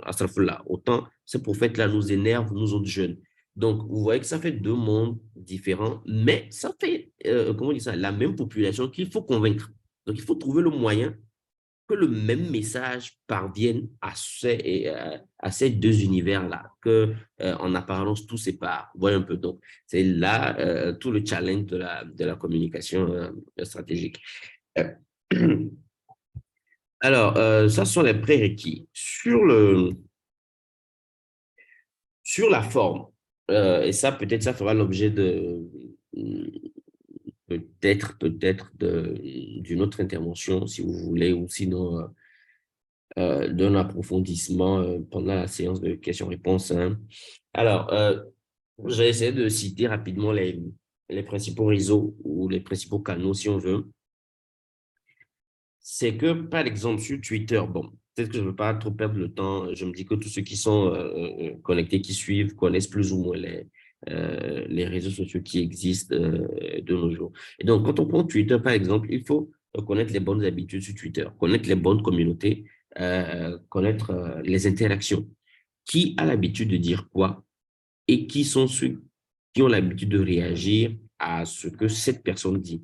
autant ces prophètes-là nous énervent, nous autres jeunes. Donc, vous voyez que ça fait deux mondes différents, mais ça fait, comment on dit ça, la même population qu'il faut convaincre. Donc, il faut trouver le moyen que le même message parvienne à ces deux univers-là, que en apparence tout sépare. Vous voyez un peu. Donc, c'est là tout le challenge de la communication stratégique. Euh, Alors, ça sont les prérequis. Sur la forme, et ça, peut-être, ça fera l'objet d'une autre intervention, si vous voulez, ou sinon d'un approfondissement pendant la séance de questions-réponses, hein. Alors, je vais essayer de citer rapidement les principaux réseaux ou les principaux canaux, si on veut. C'est que, par exemple, sur Twitter, bon, peut-être que je ne veux pas trop perdre le temps. Je me dis que tous ceux qui sont connectés, qui suivent, connaissent plus ou moins les réseaux sociaux qui existent de nos jours. Et donc, quand on prend Twitter, par exemple, il faut connaître les bonnes habitudes sur Twitter, connaître les bonnes communautés, connaître les interactions. Qui a l'habitude de dire quoi et qui sont ceux qui ont l'habitude de réagir à ce que cette personne dit.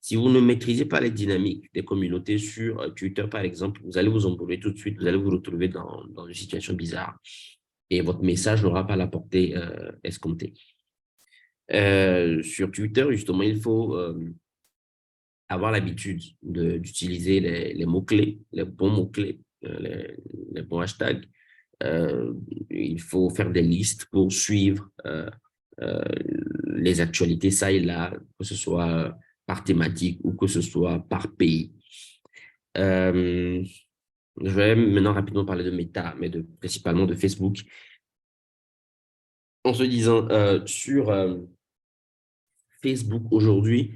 Si vous ne maîtrisez pas les dynamiques des communautés sur Twitter, par exemple, vous allez vous embrouiller tout de suite, vous allez vous retrouver dans une situation bizarre et votre message n'aura pas la portée escomptée. Sur Twitter, justement, il faut avoir l'habitude d'utiliser les mots-clés, les bons mots-clés, les bons hashtags. Il faut faire des listes pour suivre euh, les actualités, ça et là, que ce soit par thématique ou que ce soit par pays. Je vais maintenant rapidement parler de Meta, mais principalement de Facebook. En se disant, sur Facebook aujourd'hui,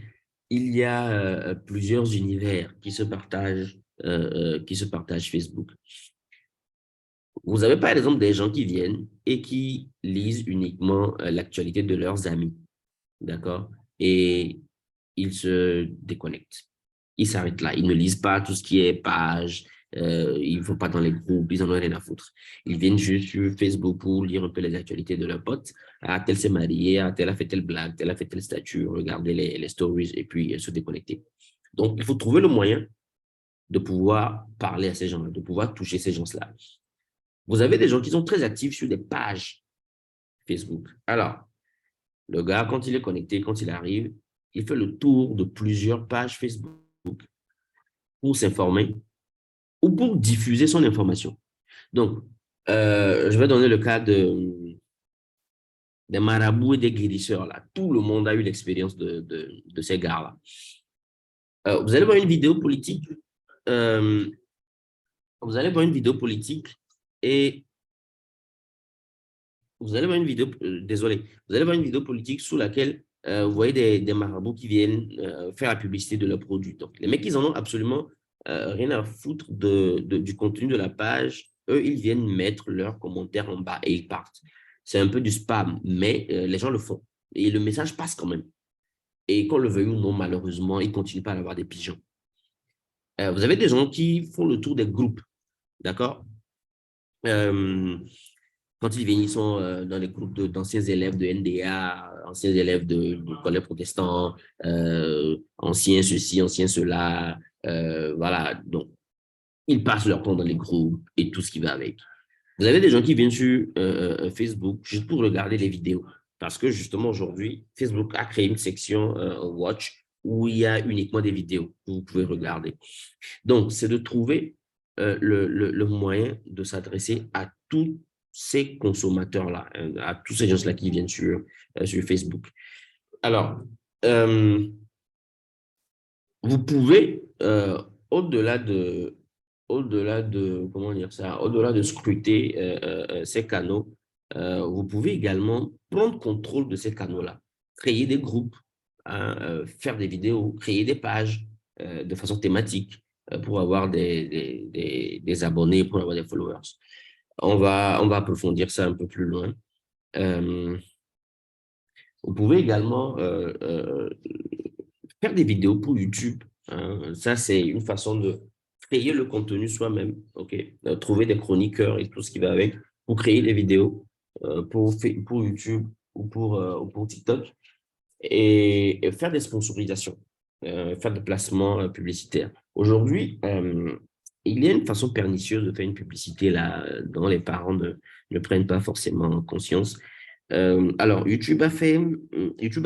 il y a plusieurs univers qui se partagent Facebook. Vous avez par exemple des gens qui viennent et qui lisent uniquement l'actualité de leurs amis, d'accord? Et ils se déconnectent. Ils s'arrêtent là. Ils ne lisent pas tout ce qui est page, ils ne vont pas dans les groupes, ils n'en ont rien à foutre. Ils viennent juste sur Facebook pour lire un peu les actualités de leurs potes. Ah, tel s'est marié, ah, tel a fait telle blague, tel a fait telle statue, regarder les stories et puis se déconnecter. Donc, il faut trouver le moyen de pouvoir parler à ces gens-là, de pouvoir toucher ces gens-là. Vous avez des gens qui sont très actifs sur des pages Facebook. Alors, le gars, quand il est connecté, quand il arrive, il fait le tour de plusieurs pages Facebook pour s'informer ou pour diffuser son information. Donc, je vais donner le cas des marabouts et des guérisseurs. Là. Tout le monde a eu l'expérience de ces gars-là. Vous allez voir une vidéo politique. euh, Vous allez voir une vidéo politique et vous allez voir une vidéo, désolé, vous allez voir une vidéo politique sous laquelle vous voyez des marabouts qui viennent faire la publicité de leurs produits. Donc, les mecs, ils en ont absolument rien à foutre du contenu de la page. Eux, ils viennent mettre leurs commentaires en bas et ils partent. C'est un peu du spam, mais les gens le font. Et le message passe quand même. Et qu'on le veuille ou non, malheureusement, ils continuent pas à avoir des pigeons. Vous avez des gens qui font le tour des groupes, d'accord? Quand ils viennent, ils sont dans les groupes d'anciens élèves de NDA, anciens élèves de collège protestant, anciens ceci, anciens cela. Voilà, donc ils passent leur temps dans les groupes et tout ce qui va avec. Vous avez des gens qui viennent sur Facebook juste pour regarder les vidéos. Parce que justement, aujourd'hui, Facebook a créé une section Watch où il y a uniquement des vidéos que vous pouvez regarder. Donc, c'est de trouver le moyen de s'adresser à tous ces consommateurs-là, à tous ces gens-là qui viennent sur Facebook. Alors, vous pouvez, comment dire ça, au-delà de scruter ces canaux, vous pouvez également prendre contrôle de ces canaux-là, créer des groupes, hein, faire des vidéos, créer des pages de façon thématique pour avoir des abonnés, pour avoir des followers. On va approfondir ça un peu plus loin. Vous pouvez également faire des vidéos pour YouTube. Hein. Ça, c'est une façon de créer le contenu soi-même. OK? Trouver des chroniqueurs et tout ce qui va avec pour créer des vidéos pour YouTube ou pour TikTok et faire des sponsorisations, faire des placements publicitaires. Aujourd'hui, il y a une façon pernicieuse de faire une publicité là, dont les parents ne prennent pas forcément conscience. Alors, YouTube a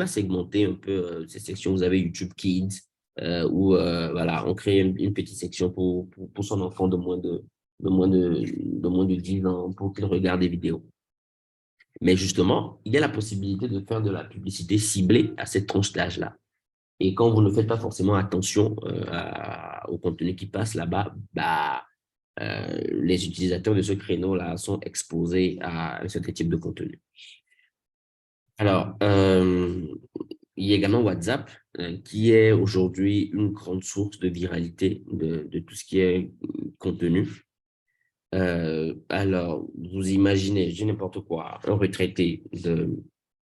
segmenté un peu ces sections. Vous avez YouTube Kids, où voilà, on crée une petite section pour son enfant de moins de 10 ans pour qu'il regarde des vidéos. Mais justement, il y a la possibilité de faire de la publicité ciblée à cette tranche d'âge-là. Et quand vous ne faites pas forcément attention au contenu qui passe là-bas, bah, les utilisateurs de ce créneau-là sont exposés à un certain type de contenu. Alors, il y a également WhatsApp, qui est aujourd'hui une grande source de viralité de tout ce qui est contenu. Alors, vous imaginez, je dis n'importe quoi, un retraité de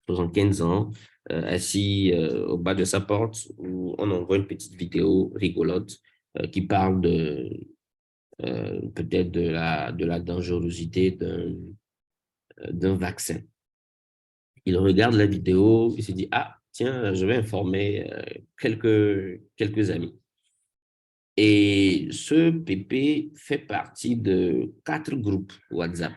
75 ans, assis au bas de sa porte, où on envoie une petite vidéo rigolote qui parle peut-être de la dangerosité d'un vaccin. Il regarde la vidéo, il se dit, ah, tiens, je vais informer quelques amis. Et ce PP fait partie de 4 groupes WhatsApp.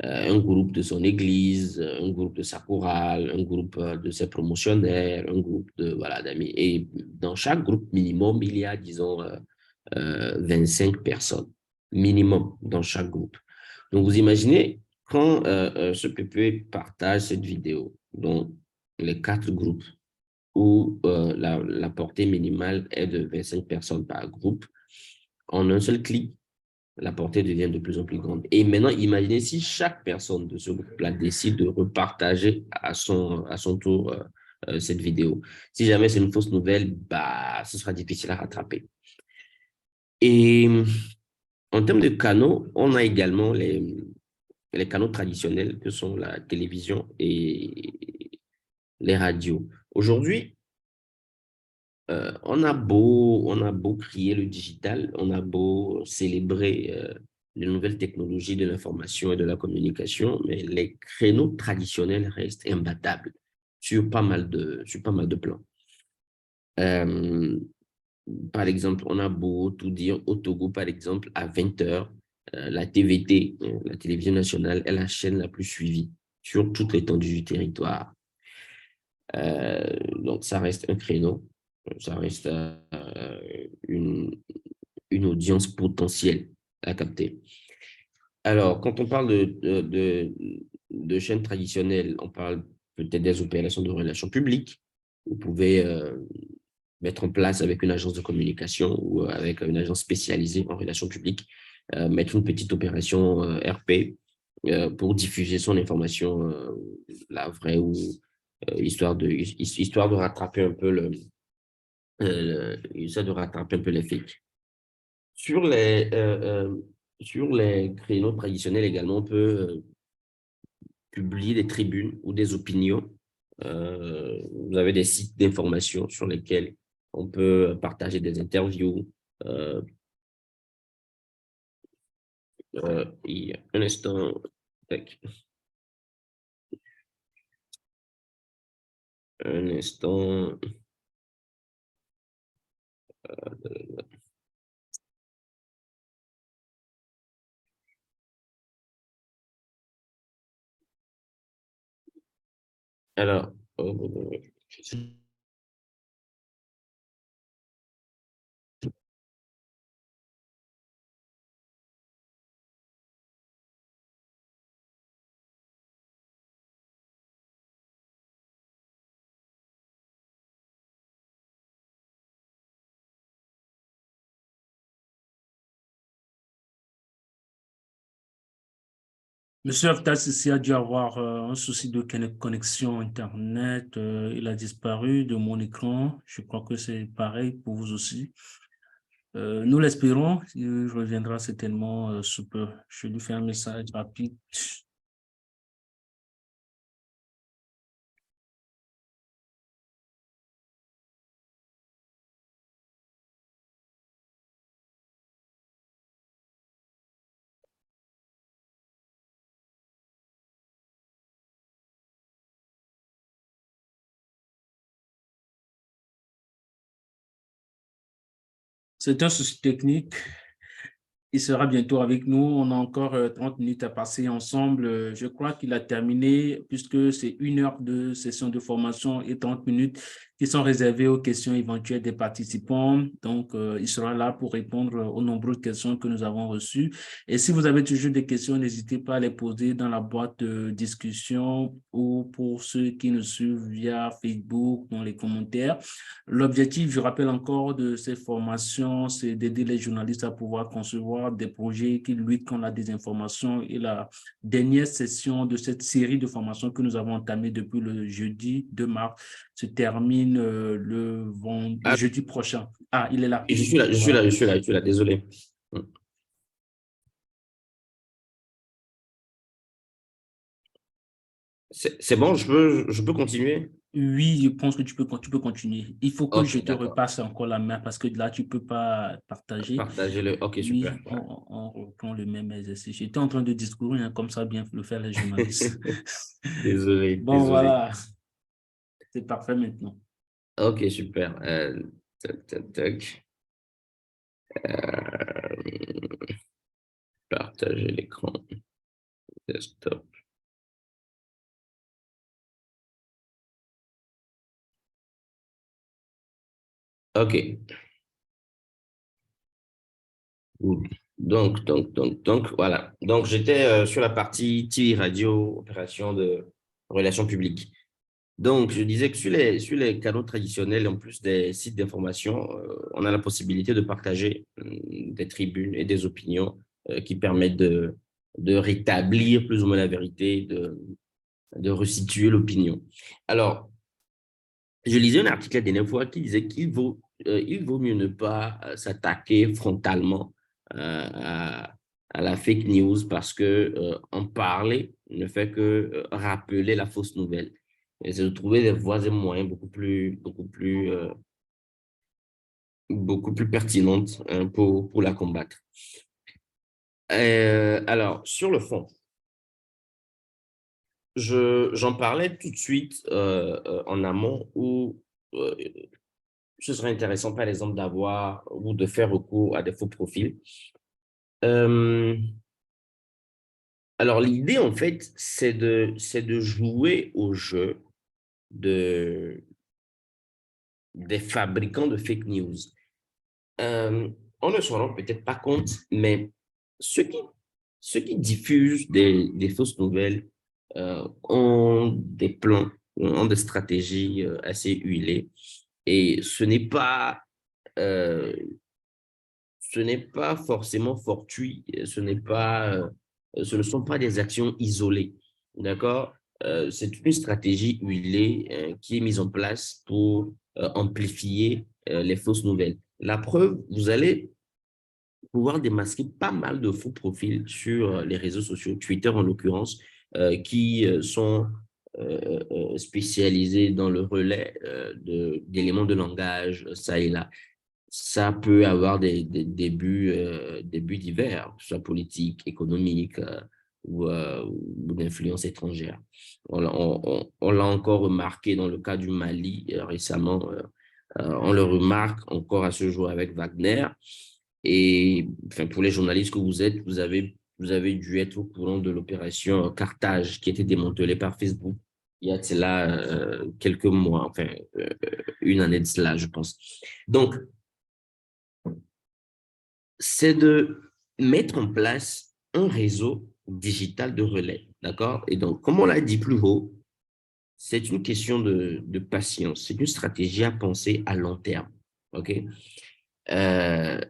Un groupe de son église, un groupe de sa chorale, un groupe de ses promotionnaires, un groupe voilà, d'amis. Et dans chaque groupe minimum, il y a, disons, 25 personnes, minimum, dans chaque groupe. Donc, vous imaginez, quand ce PP partage cette vidéo, dans les 4 groupes, où la portée minimale est de 25 personnes par groupe, en un seul clic, la portée devient de plus en plus grande. Et maintenant, imaginez si chaque personne de ce groupe-là décide de repartager à son tour cette vidéo. Si jamais c'est une fausse nouvelle, bah, ce sera difficile à rattraper. Et en termes de canaux, on a également les canaux traditionnels que sont la télévision et les radios. Aujourd'hui, on a beau crier le digital, on a beau célébrer les nouvelles technologies de l'information et de la communication, mais les créneaux traditionnels restent imbattables sur pas mal de plans. Par exemple, on a beau tout dire, au Togo, par exemple, à 20 heures, la TVT, la télévision nationale, est la chaîne la plus suivie sur toute l'étendue du territoire. Donc, ça reste un créneau, ça reste une audience potentielle à capter. Alors, quand on parle de chaînes traditionnelles, on parle peut-être des opérations de relations publiques. Vous pouvez mettre en place avec une agence de communication ou avec une agence spécialisée en relations publiques, mettre une petite opération RP pour diffuser son information, la vraie ou histoire de rattraper un peu histoire de rattraper un peu les fakes. Sur les créneaux traditionnels également, on peut publier des tribunes ou des opinions. Vous avez des sites d'information sur lesquels on peut partager des interviews. Il y a un instant. Tac. Un instant. Alors, Monsieur Aftas ici a dû avoir un souci de connexion Internet. Il a disparu de mon écran. Je crois que c'est pareil pour vous aussi. Nous l'espérons. Il reviendra certainement sous peu. Je lui fais un message rapide. C'est un souci technique. Il sera bientôt avec nous. On a encore 30 minutes à passer ensemble. Je crois qu'il a terminé puisque c'est 1 heure de session de formation et 30 minutes. qui sont réservés aux questions éventuelles des participants. Donc, il sera là pour répondre aux nombreuses questions que nous avons reçues. Et si vous avez toujours des questions, n'hésitez pas à les poser dans la boîte de discussion ou pour ceux qui nous suivent via Facebook dans les commentaires. L'objectif, je rappelle encore, de ces formations, c'est d'aider les journalistes à pouvoir concevoir des projets qui luttent contre la désinformation. Et la dernière session de cette série de formations que nous avons entamée depuis le jeudi 2 mars se termine le Ah, jeudi prochain. Ah, il est là. je suis là, Voilà. je suis là, désolé. C'est bon, je peux continuer? Oui, je pense que tu peux continuer. Il faut que je Ok, te d'accord. repasse encore la main parce que là, tu ne peux pas partager. Partagez-le. Ok, super. Oui, on reprend le même exercice. J'étais en train de discourir, hein, comme ça, bien le faire les journalistes. Désolé, Bon, désolé. voilà, c'est parfait maintenant. Ok, super. Tac, tac, tac. Partager l'écran. Desktop. Ok. Donc, voilà. Donc, j'étais sur la partie TV radio, opération de relations publiques. Donc, je disais que sur les canaux traditionnels, en plus des sites d'information, on a la possibilité de partager des tribunes et des opinions qui permettent de rétablir plus ou moins la vérité, de resituer l'opinion. Alors, je lisais un article la dernière fois qui disait il vaut mieux ne pas s'attaquer frontalement à la fake news parce que en parler ne fait que rappeler la fausse nouvelle. Et c'est de trouver des voies et moyens beaucoup plus pertinentes hein, pour la combattre. Alors, sur le fond, j'en parlais tout de suite en amont où ce serait intéressant, par exemple, d'avoir ou de faire recours à des faux profils. Euh, alors, l'idée, en fait, c'est de jouer au jeu de, des fabricants de fake news. Euh, on ne s'en rend peut-être pas compte, mais ceux qui, ceux qui diffusent des fausses nouvelles ont des plans, ont des stratégies assez huilées. Et euh, ce n'est pas forcément fortuit, ce ne sont pas des actions isolées, d'accord? C'est une stratégie huilée qui est mise en place pour amplifier les fausses nouvelles. La preuve, vous allez pouvoir démasquer pas mal de faux profils sur les réseaux sociaux, Twitter en l'occurrence, qui sont spécialisés dans le relais d'éléments de langage, ça et là. Ça peut avoir des buts divers, que ce soit politique, économique ou d'influence étrangère. On l'a encore remarqué dans le cas du Mali récemment. On le remarque encore à ce jour avec Wagner. Et enfin, pour les journalistes que vous êtes, vous avez dû être au courant de l'opération Carthage qui a été démantelée par Facebook il y a de cela quelques mois, enfin une année de cela, je pense. Donc, c'est de mettre en place un réseau digital de relais, d'accord? Et donc, comme on l'a dit plus haut, c'est une question de patience, c'est une stratégie à penser à long terme, ok? Euh,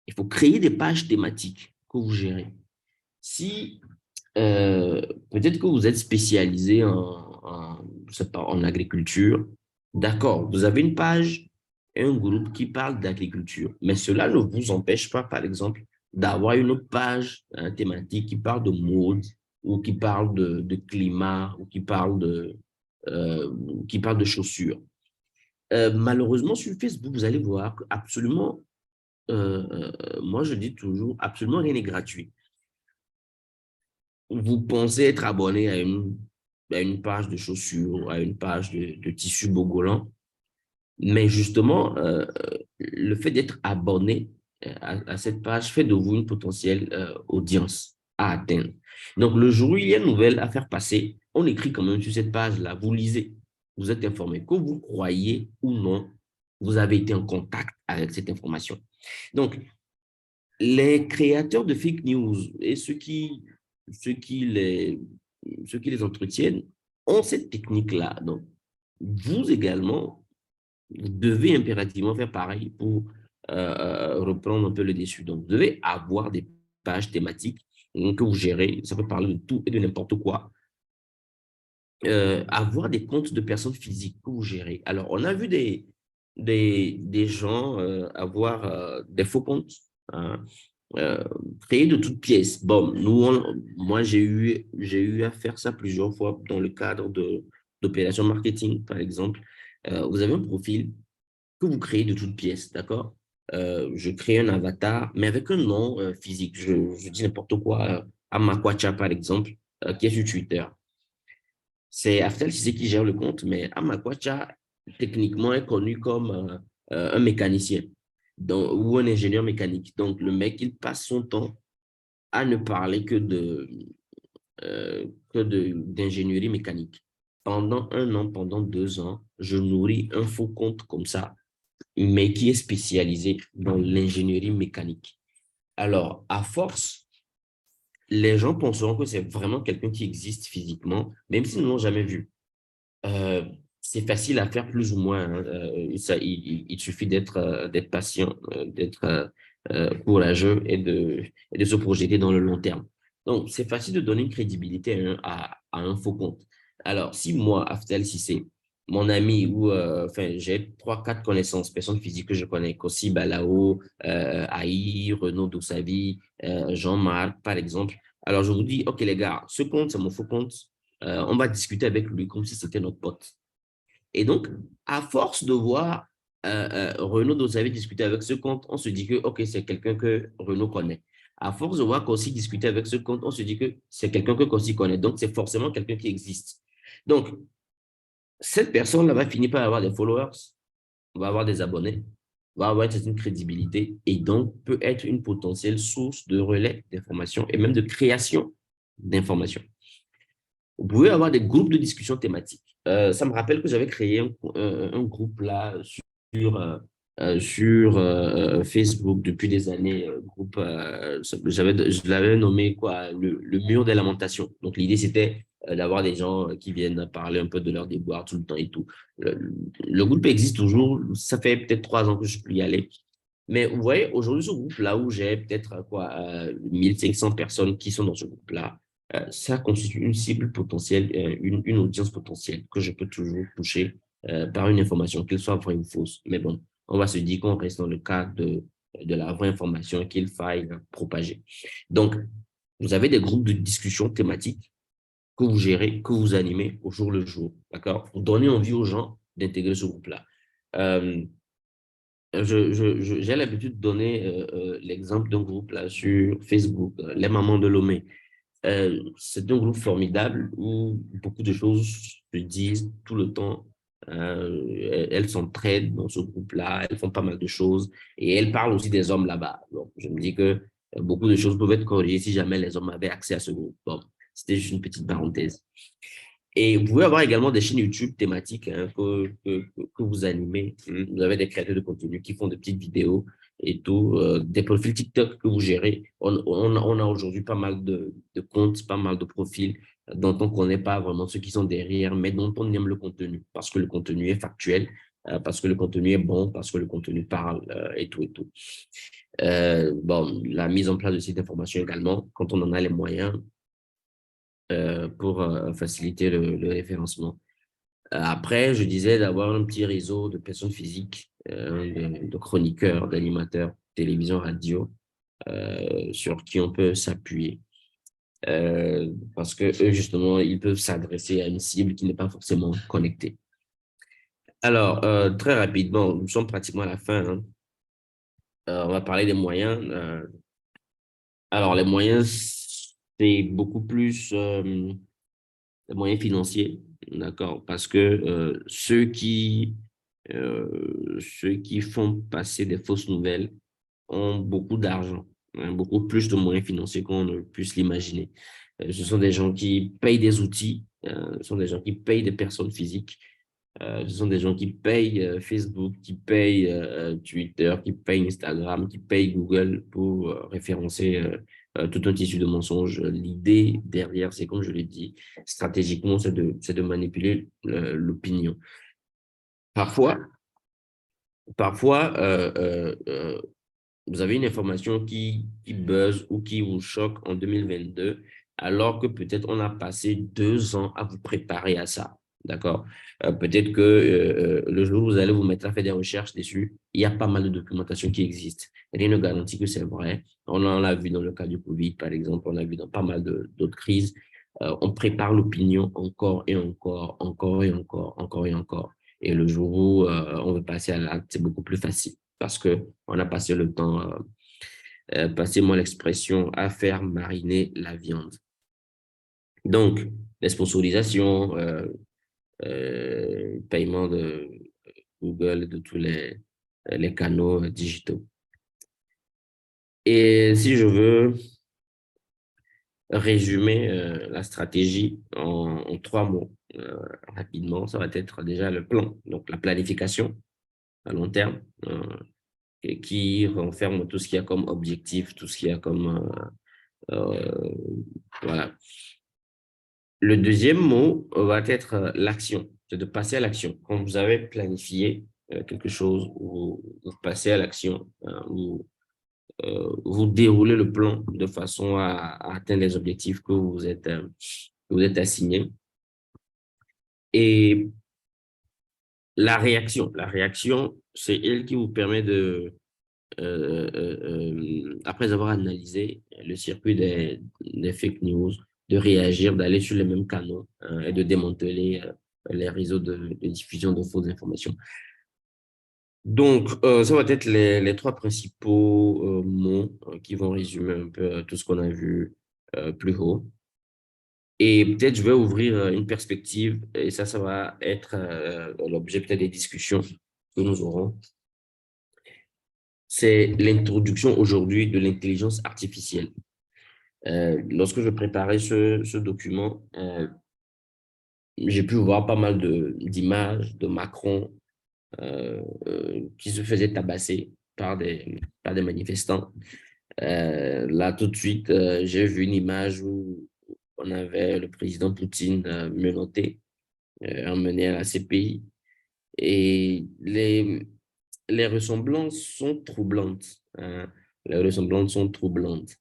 il faut créer des pages thématiques que vous gérez. Si euh, peut-être que vous êtes spécialisé je sais pas, en agriculture, d'accord, vous avez une page et un groupe qui parle d'agriculture, mais cela ne vous empêche pas, par exemple, d'avoir une autre page thématique qui parle de mode ou qui parle de climat ou euh, qui parle de chaussures. Malheureusement, sur Facebook, vous allez voir que absolument, moi je dis toujours, absolument rien n'est gratuit. Vous pensez être abonné à une page de chaussures, à une page de tissu bogolant, mais justement, le fait d'être abonné à cette page fait de vous une potentielle audience à atteindre. Donc, le jour où il y a une nouvelle à faire passer, on écrit quand même sur cette page-là, vous lisez. vous êtes informé, que vous croyez ou non, vous avez été en contact avec cette information. Donc, les créateurs de fake news et ceux qui les, ceux qui les entretiennent ont cette technique-là. Donc, vous également, vous devez impérativement faire pareil pour reprendre un peu le dessus. Donc, vous devez avoir des pages thématiques que vous gérez. Ça peut parler de tout et de n'importe quoi. Avoir des comptes de personnes physiques que vous gérez. Alors, on a vu des gens avoir des faux comptes, hein, euh, créés de toutes pièces. Bon, moi, j'ai eu à faire ça plusieurs fois dans le cadre d'opérations marketing, par exemple. Vous avez un profil que vous créez de toutes pièces, d'accord? Je crée un avatar, mais avec un nom physique. Je dis n'importe quoi, Amakwacha, par exemple, qui est sur Twitter. C'est Aftel Cissé qui gère le compte, mais Amakwacha, techniquement, est connu comme un mécanicien ou un ingénieur mécanique. Donc, le mec, il passe son temps à ne parler d'ingénierie mécanique. Pendant un an, pendant 2 ans, je nourris un faux compte comme ça, mais qui est spécialisé dans l'ingénierie mécanique. Alors, à force, les gens penseront que c'est vraiment quelqu'un qui existe physiquement, même s'ils ne l'ont jamais vu. Euh, c'est facile à faire plus ou moins, hein. Il suffit d'être patient, d'être courageux et de se projeter dans le long terme. Donc, c'est facile de donner une crédibilité à un faux compte. Alors, si moi, Aftel Cissé, mon ami ou enfin, j'ai trois, quatre connaissances, personnes physiques que je connais, Kossi Balao, Aïe, Renaud Doussavi, Jean-Marc, par exemple. Alors, je vous dis, OK, les gars, ce compte, c'est mon faux compte. On va discuter avec lui comme si c'était notre pote. Et donc, à force de voir Renaud Dossavi discuter avec ce compte, on se dit que, OK, c'est quelqu'un que Renaud connaît. À force de voir Kossi discuter avec ce compte, on se dit que c'est quelqu'un que Kossi connaît. Donc, c'est forcément quelqu'un qui existe. Donc, cette personne-là va finir par avoir des followers, va avoir des abonnés, va avoir une certaine crédibilité et donc peut être une potentielle source de relais d'informations et même de création d'informations. Vous pouvez avoir des groupes de discussion thématiques. Ça me rappelle que j'avais créé un groupe là sur Facebook depuis des années. Groupe, je l'avais nommé quoi, le mur des lamentations. Donc l'idée c'était d'avoir des gens qui viennent parler un peu de leur déboire tout le temps et tout. Le groupe existe toujours. Ça fait peut-être 3 ans que je peux y aller. Mais vous voyez, aujourd'hui, ce groupe-là où j'ai peut-être quoi, 1500 personnes qui sont dans ce groupe-là, ça constitue une cible potentielle, une audience potentielle que je peux toujours toucher par une information, qu'elle soit vraie ou fausse. Mais bon, on va se dire qu'on reste dans le cadre de la vraie information et qu'il faille propager. Donc, vous avez des groupes de discussion thématiques que vous gérez, que vous animez au jour le jour, d'accord? Vous donnez envie aux gens d'intégrer ce groupe-là. Euh, j'ai l'habitude de donner l'exemple d'un groupe là sur Facebook, Les Mamans de Lomé. C'est un groupe formidable où beaucoup de choses se disent tout le temps. Elles s'entraident dans ce groupe-là, elles font pas mal de choses et elles parlent aussi des hommes là-bas. Donc, je me dis que beaucoup de choses peuvent être corrigées si jamais les hommes avaient accès à ce groupe. Bon, c'était juste une petite parenthèse. Et vous pouvez avoir également des chaînes YouTube thématiques hein, que vous animez. Vous avez des créateurs de contenu qui font des petites vidéos et tout, des profils TikTok que vous gérez. On a aujourd'hui pas mal de comptes, pas mal de profils dont on ne connaît pas vraiment ceux qui sont derrière, mais dont on aime le contenu parce que le contenu est factuel, parce que le contenu est bon, parce que le contenu parle et tout et tout. Bon, la mise en place de sites d'information également, quand on en a les moyens, pour faciliter le référencement. Après, je disais d'avoir un petit réseau de personnes physiques, de chroniqueurs, d'animateurs, télévision, radio, sur qui on peut s'appuyer. Parce que eux, justement, ils peuvent s'adresser à une cible qui n'est pas forcément connectée. Alors, très rapidement, nous sommes pratiquement à la fin, hein. On va parler des moyens. Alors, les moyens, c'est beaucoup plus les moyens financiers, d'accord? Parce que ceux qui font passer des fausses nouvelles ont beaucoup d'argent, hein, beaucoup plus de moyens financiers qu'on ne puisse l'imaginer. Ce sont des gens qui payent des outils, ce sont des gens qui payent des personnes physiques Ce sont des gens qui payent Facebook, qui payent Twitter, qui payent Instagram, qui payent Google pour référencer tout un tissu de mensonges. L'idée derrière, c'est comme je l'ai dit, stratégiquement, c'est de manipuler l'opinion. Parfois, parfois, vous avez une information qui buzz ou qui vous choque en 2022, alors que peut-être on a passé 2 ans à vous préparer à ça. D'accord? Peut-être que le jour où vous allez vous mettre à faire des recherches dessus, il y a pas mal de documentation qui existe. Rien ne garantit que c'est vrai. On l'a vu dans le cas du Covid, par exemple, on l'a vu dans pas mal d'autres crises. On prépare l'opinion encore et encore, encore et encore, encore et encore. Et le jour où on veut passer à l'acte, c'est beaucoup plus facile parce qu'on a passé le temps, passez-moi l'expression, à faire mariner la viande. Donc, les sponsorisations, paiement de Google, de tous les canaux digitaux. Et si je veux résumer la stratégie en 3 mots rapidement, ça va être déjà le plan, donc la planification à long terme, qui renferme tout ce qu'il y a comme objectif, tout ce qu'il y a comme voilà. Le deuxième mot va être l'action, c'est de passer à l'action. Quand vous avez planifié quelque chose, vous passez à l'action, vous déroulez le plan de façon à atteindre les objectifs que vous êtes assignés. Et la réaction, c'est elle qui vous permet après avoir analysé le circuit des fake news, de réagir, d'aller sur les mêmes canaux et de démanteler les réseaux de diffusion de fausses informations. Donc, ça va être les 3 principaux mots qui vont résumer un peu tout ce qu'on a vu plus haut. Et peut-être je vais ouvrir une perspective et ça va être l'objet peut-être des discussions que nous aurons. C'est l'introduction aujourd'hui de l'intelligence artificielle. Lorsque je préparais ce document, j'ai pu voir pas mal d'images de Macron qui se faisait tabasser par des manifestants. Là, tout de suite, j'ai vu une image où on avait le président Poutine menotté, emmené à la CPI. Et les ressemblances sont troublantes, hein. Les ressemblances sont troublantes.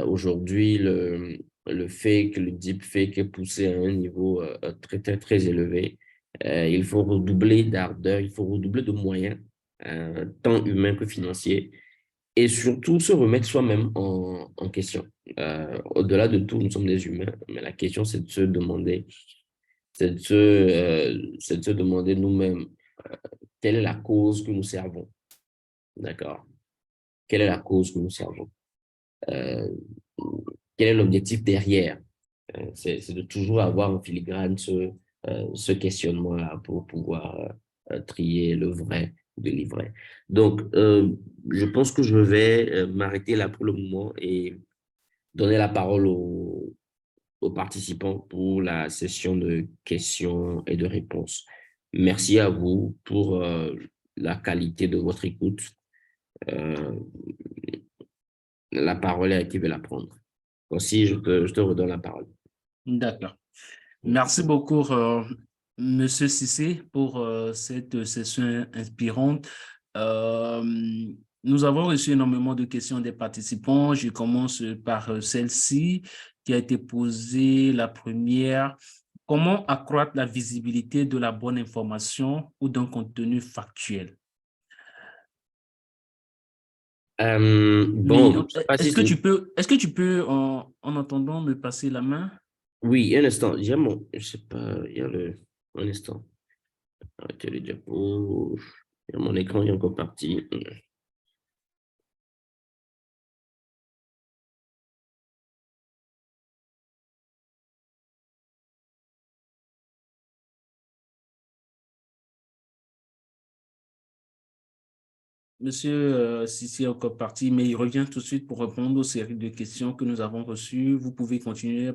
Aujourd'hui, le fake, le deepfake est poussé à un niveau très, très, très élevé. Il faut redoubler d'ardeur, il faut redoubler de moyens, tant humains que financiers, et surtout se remettre soi-même en question. Au-delà de tout, nous sommes des humains, mais la question, c'est de se demander, c'est de se demander nous-mêmes quelle est la cause que nous servons. D'accord? Quelle est la cause que nous servons? Euh, Quel est l'objectif derrière? C'est de toujours avoir en filigrane ce questionnement-là pour pouvoir trier le vrai de l'ivraie. Donc, je pense que je vais m'arrêter là pour le moment et donner la parole aux participants pour la session de questions et de réponses. Merci à vous pour la qualité de votre écoute. Euh, la parole est à qui veut la prendre. Aussi, je te redonne la parole. D'accord. Merci beaucoup, Monsieur Cissé, pour cette session inspirante. Euh, Nous avons reçu énormément de questions des participants. Je commence par celle-ci qui a été posée, la première. Comment accroître la visibilité de la bonne information ou d'un contenu factuel? Oui, Bon, je sais pas si est-ce que tu peux, en attendant, me passer la main? Oui, un instant. Je sais pas, il y a un instant. Arrêtez le diapo. Il y a mon écran qui est encore parti. Monsieur Sissi est encore parti, mais il revient tout de suite pour répondre aux séries de questions que nous avons reçues. Vous pouvez continuer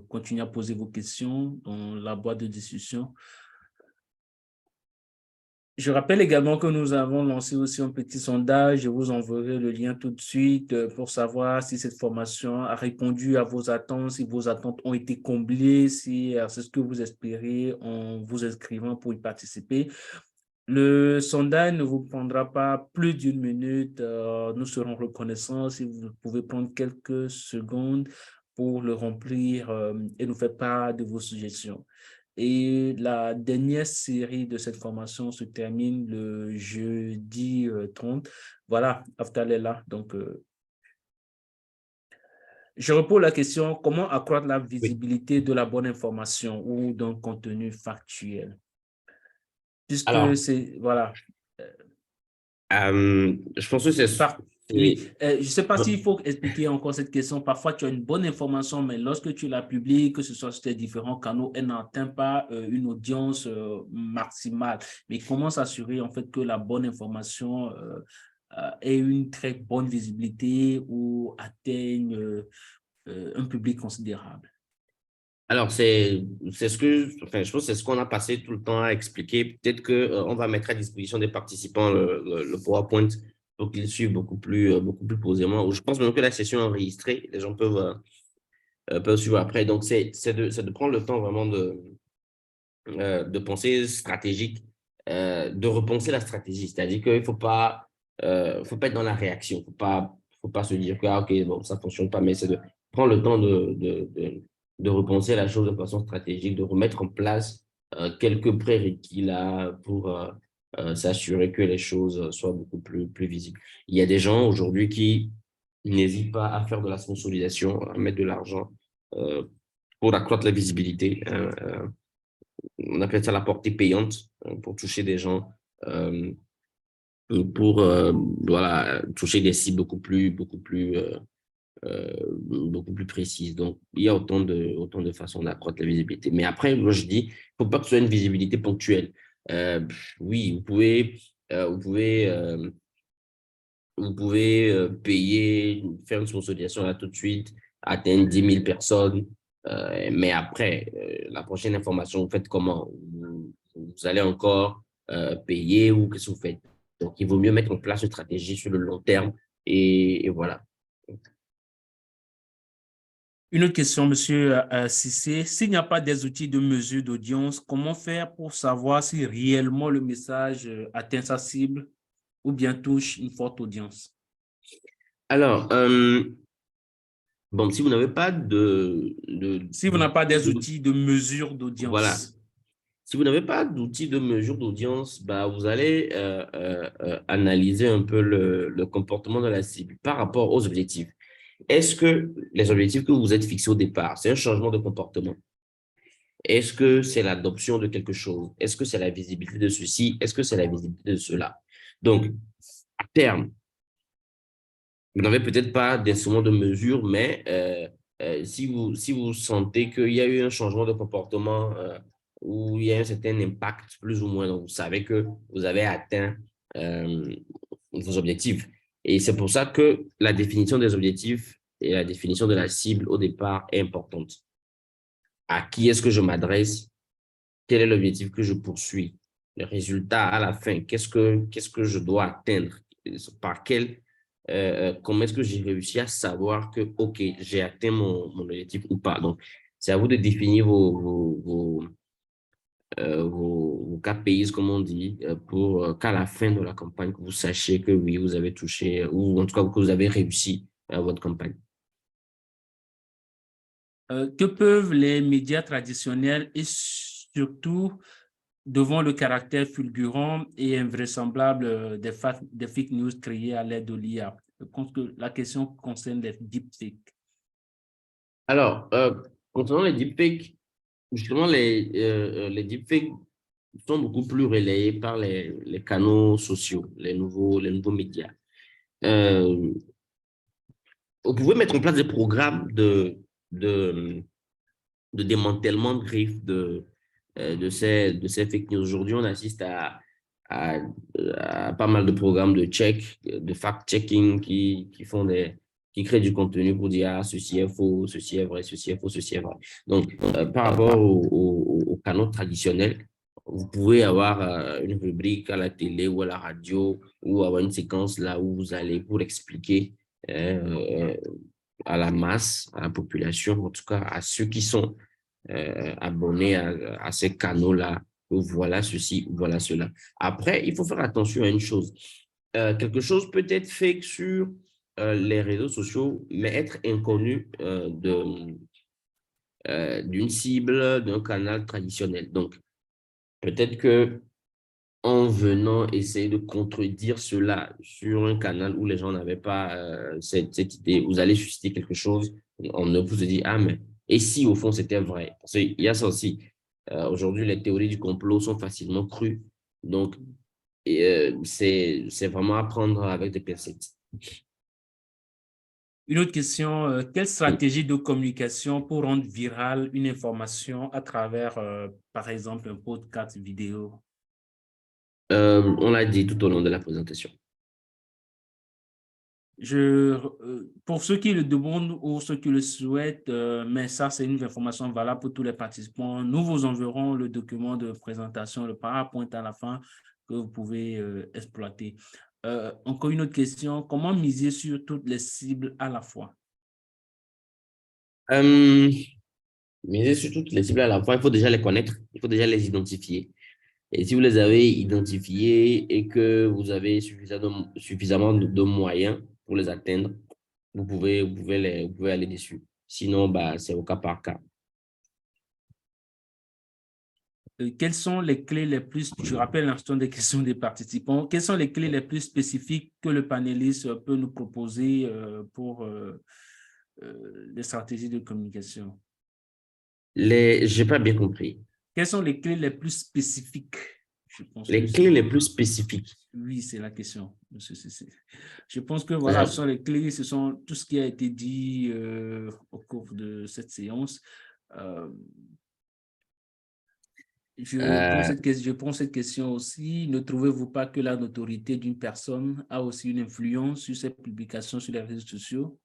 continuer à poser vos questions dans la boîte de discussion. Je rappelle également que nous avons lancé aussi un petit sondage. Je vous enverrai le lien tout de suite pour savoir si cette formation a répondu à vos attentes, si vos attentes ont été comblées, si c'est ce que vous espérez en vous inscrivant pour y participer. Le sondage ne vous prendra pas plus d'une minute. Nous serons reconnaissants si vous pouvez prendre quelques secondes pour le remplir et nous faire part de vos suggestions. Et la dernière série de cette formation se termine le jeudi 30. Voilà, Aftal est là. Donc, je repose la question, comment accroître la Oui. visibilité de la bonne information ou d'un contenu factuel? Puisque Alors, c'est, voilà. je pense que Oui, c'est- je ne sais pas s'il faut expliquer encore cette question. Parfois, tu as une bonne information, mais lorsque tu la publies, que ce soit sur tes différents canaux, elle n'atteint pas une audience maximale. Mais comment s'assurer en fait que la bonne information ait une très bonne visibilité ou atteigne un public considérable? alors, c'est ce enfin, je pense que c'est ce qu'on a passé tout le temps à expliquer. Peut-être que, on va mettre à disposition des participants le PowerPoint pour qu'ils suivent beaucoup plus posément. Ou je pense même que la session est enregistrée, les gens peuvent suivre après. Donc, c'est de prendre le temps vraiment de pensée stratégique, de repenser la stratégie. C'est-à-dire qu'il ne faut pas être dans la réaction. Faut pas se dire que, ah, OK, bon, ça ne fonctionne pas, mais c'est de prendre le temps de repenser la chose de façon stratégique, de remettre en place quelques prérequis là pour s'assurer que les choses soient plus visibles. Il y a des gens aujourd'hui qui n'hésitent pas à faire de la sponsorisation, à mettre de l'argent pour accroître la visibilité. On appelle ça la portée payante pour toucher des gens, euh, pour voilà, toucher des cibles beaucoup plus précises. Donc, il y a autant de façons d'accroître la visibilité. Mais après, moi, je dis, il ne faut pas que ce soit une visibilité ponctuelle. Oui, vous pouvez payer, faire une sponsorisation là tout de suite, atteindre 10 000 personnes. Mais après, la prochaine information, vous faites comment? Vous allez encore payer ou qu'est-ce que vous faites? Donc, il vaut mieux mettre en place une stratégie sur le long terme et voilà. Une autre question, Monsieur Cissé. S'il n'y a pas des outils de mesure d'audience, comment faire pour savoir si réellement le message atteint sa cible ou bien touche une forte audience? Alors, bon, si vous n'avez pas Si vous n'avez pas des outils de mesure voilà. d'audience. Si vous n'avez pas d'outils de mesure d'audience, bah, vous allez analyser un peu le comportement de la cible par rapport aux objectifs. Est-ce que les objectifs que vous êtes fixés au départ, c'est un changement de comportement? Est-ce que c'est l'adoption de quelque chose? Est-ce que c'est la visibilité de ceci? Est-ce que c'est la visibilité de cela? Donc, à terme, vous n'avez peut-être pas d'instrument de mesure, mais si vous sentez qu'il y a eu un changement de comportement où il y a un certain impact, plus ou moins, donc vous savez que vous avez atteint euh, vos objectifs. Et c'est pour ça que la définition des objectifs et la définition de la cible au départ est importante. À qui est-ce que je m'adresse? Quel est l'objectif que je poursuis? Le résultat à la fin, qu'est-ce que je dois atteindre? Par quel, comment est-ce que j'ai réussi à savoir que, OK, j'ai atteint mon objectif ou pas? Donc, c'est à vous de définir vos KPIs, comme on dit, pour qu'à la fin de la campagne, que vous sachiez que oui, vous avez touché, ou en tout cas que vous avez réussi votre campagne. Que peuvent les médias traditionnels et surtout devant le caractère fulgurant et invraisemblable des fake news créées à l'aide de l'IA? Je pense que la question concerne les deepfakes. Alors, concernant les deepfakes, justement, les deepfakes sont beaucoup plus relayés par les canaux sociaux, les nouveaux médias. Euh, vous pouvez mettre en place des programmes de, de démantèlement de griffes de ces fake news. Aujourd'hui, on assiste à, à pas mal de programmes de check, de fact-checking qui créent du contenu pour dire, ah, ceci est faux, ceci est vrai, ceci est faux, ceci est vrai. Donc, par rapport aux canaux traditionnels, Vous pouvez avoir une rubrique à la télé ou à la radio ou avoir une séquence là où vous allez pour expliquer euh, à la masse, à la population, en tout cas à ceux qui sont abonnés à ces canaux-là, que voilà ceci, voilà cela. Après, il faut faire attention à une chose. Quelque chose peut être fait sur les réseaux sociaux, mais être inconnu d'une cible, d'un canal traditionnel. Donc, peut-être que en venant essayer de contredire cela sur un canal où les gens n'avaient pas cette idée, vous allez susciter quelque chose, on ne vous dit, ah, mais et si au fond c'était vrai? Parce qu'il y a ça aussi. Aujourd'hui, les théories du complot sont facilement crues. Donc, c'est vraiment à prendre avec des pincettes. Une autre question, quelle stratégie de communication pour rendre virale une information à travers, par exemple, un podcast vidéo? On l'a dit tout au long de la présentation. Pour ceux qui le demandent ou ceux qui le souhaitent, mais ça, c'est une information valable pour tous les participants. Nous vous enverrons le document de présentation, le PowerPoint à la fin que vous pouvez exploiter. Encore une autre question, comment miser sur toutes les cibles à la fois? Euh, Miser sur toutes les cibles à la fois, il faut déjà les connaître, il faut déjà les identifier. Et si vous les avez identifiés et que vous avez suffisamment de moyens pour les atteindre, vous pouvez aller dessus. Sinon, bah, c'est au cas par cas. Quelles sont les clés les plus, je rappelle l'instant des questions des participants, quelles sont les clés les plus spécifiques que le panéliste peut nous proposer pour les stratégies de communication? J'ai pas bien compris. Quelles sont les clés les plus spécifiques? Je pense que Les clés les plus spécifiques. oui, c'est la question, monsieur Cissé. Je pense que voilà, Euh, ce sont les clés, ce sont tout ce qui a été dit au cours de cette séance. Euh, euh, je prends cette question aussi. Ne trouvez-vous pas que la notoriété d'une personne a aussi une influence sur ses publications sur les réseaux sociaux?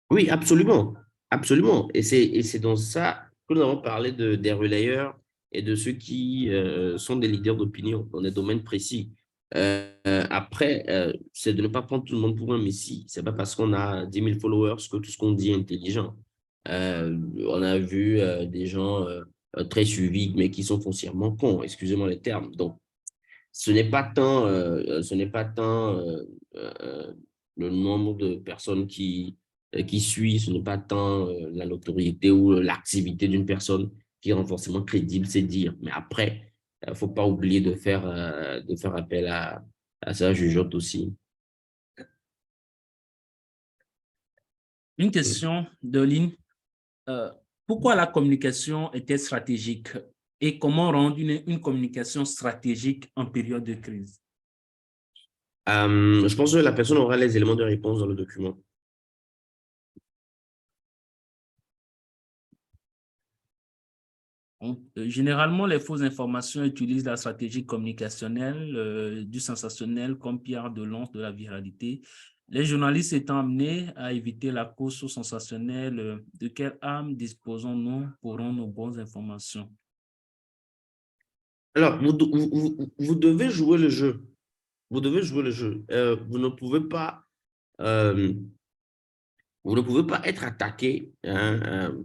oui, absolument. Absolument. Et c'est dans ça que nous avons parlé des relayeurs et de ceux qui sont des leaders d'opinion dans des domaines précis. Après, c'est de ne pas prendre tout le monde pour un messie. C'est pas parce qu'on a 10 000 followers que tout ce qu'on dit est intelligent. On a vu des gens très suivis, mais qui sont foncièrement cons, excusez-moi les termes. Donc, ce n'est pas tant le nombre de personnes qui suit, ce n'est pas tant la notoriété ou l'activité d'une personne qui rend forcément crédible, c'est dire. Mais après, il ne faut pas oublier de faire appel à sa jugeote aussi. Une question de ligne. Euh, Pourquoi la communication est-elle stratégique et comment rendre une communication stratégique en période de crise? Je pense que la personne aura les éléments de réponse dans le document. Généralement, les fausses informations utilisent la stratégie communicationnelle du sensationnel comme pierre de lance de la viralité. Les journalistes étant amenés à éviter la course au sensationnel, de quelle arme disposons-nous pour rendre nos bonnes informations? Alors, vous devez jouer le jeu. Vous devez jouer le jeu. Euh, Vous ne pouvez pas être attaqué hein,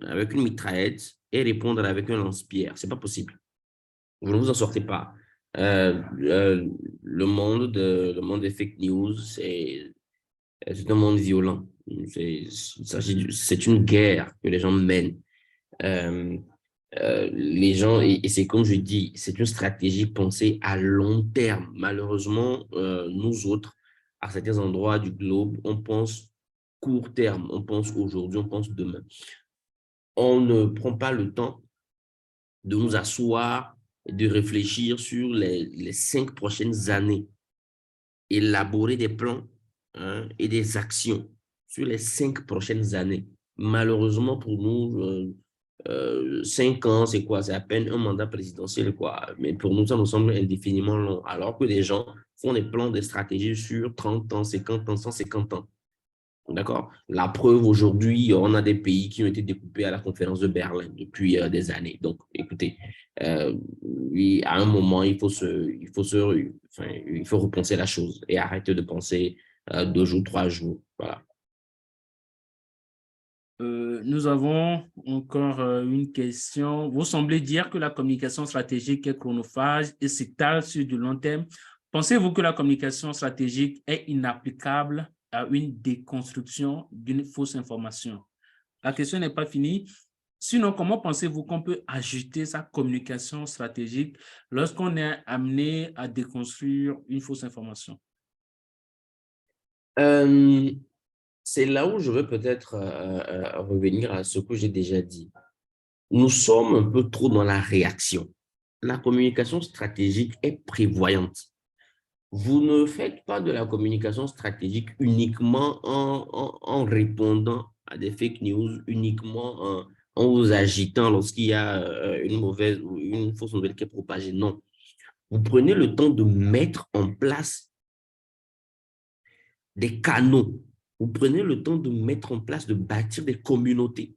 avec une mitraillette et répondre avec un lance-pierre. C'est pas possible. Vous ne vous en sortez pas. Euh, euh, le monde des fake news, c'est un monde violent. C'est une guerre que les gens mènent. Euh, les gens, et c'est comme je dis, c'est une stratégie pensée à long terme. Malheureusement, nous autres, à certains endroits du globe, on pense court terme, on pense aujourd'hui, on pense demain. On ne prend pas le temps de nous asseoir et de réfléchir sur les 5 prochaines années, élaborer des plans hein, et des actions sur les 5 prochaines années. Malheureusement pour nous, 5 ans, c'est quoi? C'est à peine un mandat présidentiel, quoi. Mais pour nous, ça nous semble indéfiniment long. Alors que les gens font des plans, des stratégies sur 30 ans, 50 ans, 150 ans. D'accord? La preuve, aujourd'hui, on a des pays qui ont été découpés à la conférence de Berlin depuis des années. Donc, écoutez, oui, à un moment, enfin, il faut repenser la chose et arrêter de penser 2 jours, 3 jours. Voilà. Nous avons encore une question. Vous semblez dire que la communication stratégique est chronophage et s'étale sur du long terme. Pensez-vous que la communication stratégique est inapplicable à une déconstruction d'une fausse information? La question n'est pas finie. Sinon, comment pensez-vous qu'on peut ajuster sa communication stratégique lorsqu'on est amené à déconstruire une fausse information? Euh, c'est là où je veux peut-être revenir à ce que j'ai déjà dit. Nous sommes un peu trop dans la réaction. La communication stratégique est prévoyante. Vous ne faites pas de la communication stratégique uniquement en répondant à des fake news, uniquement en vous agitant lorsqu'il y a une mauvaise ou une fausse nouvelle qui est propagée. Non. Vous prenez le temps de mettre en place des canaux. Vous prenez le temps de mettre en place, de bâtir des communautés.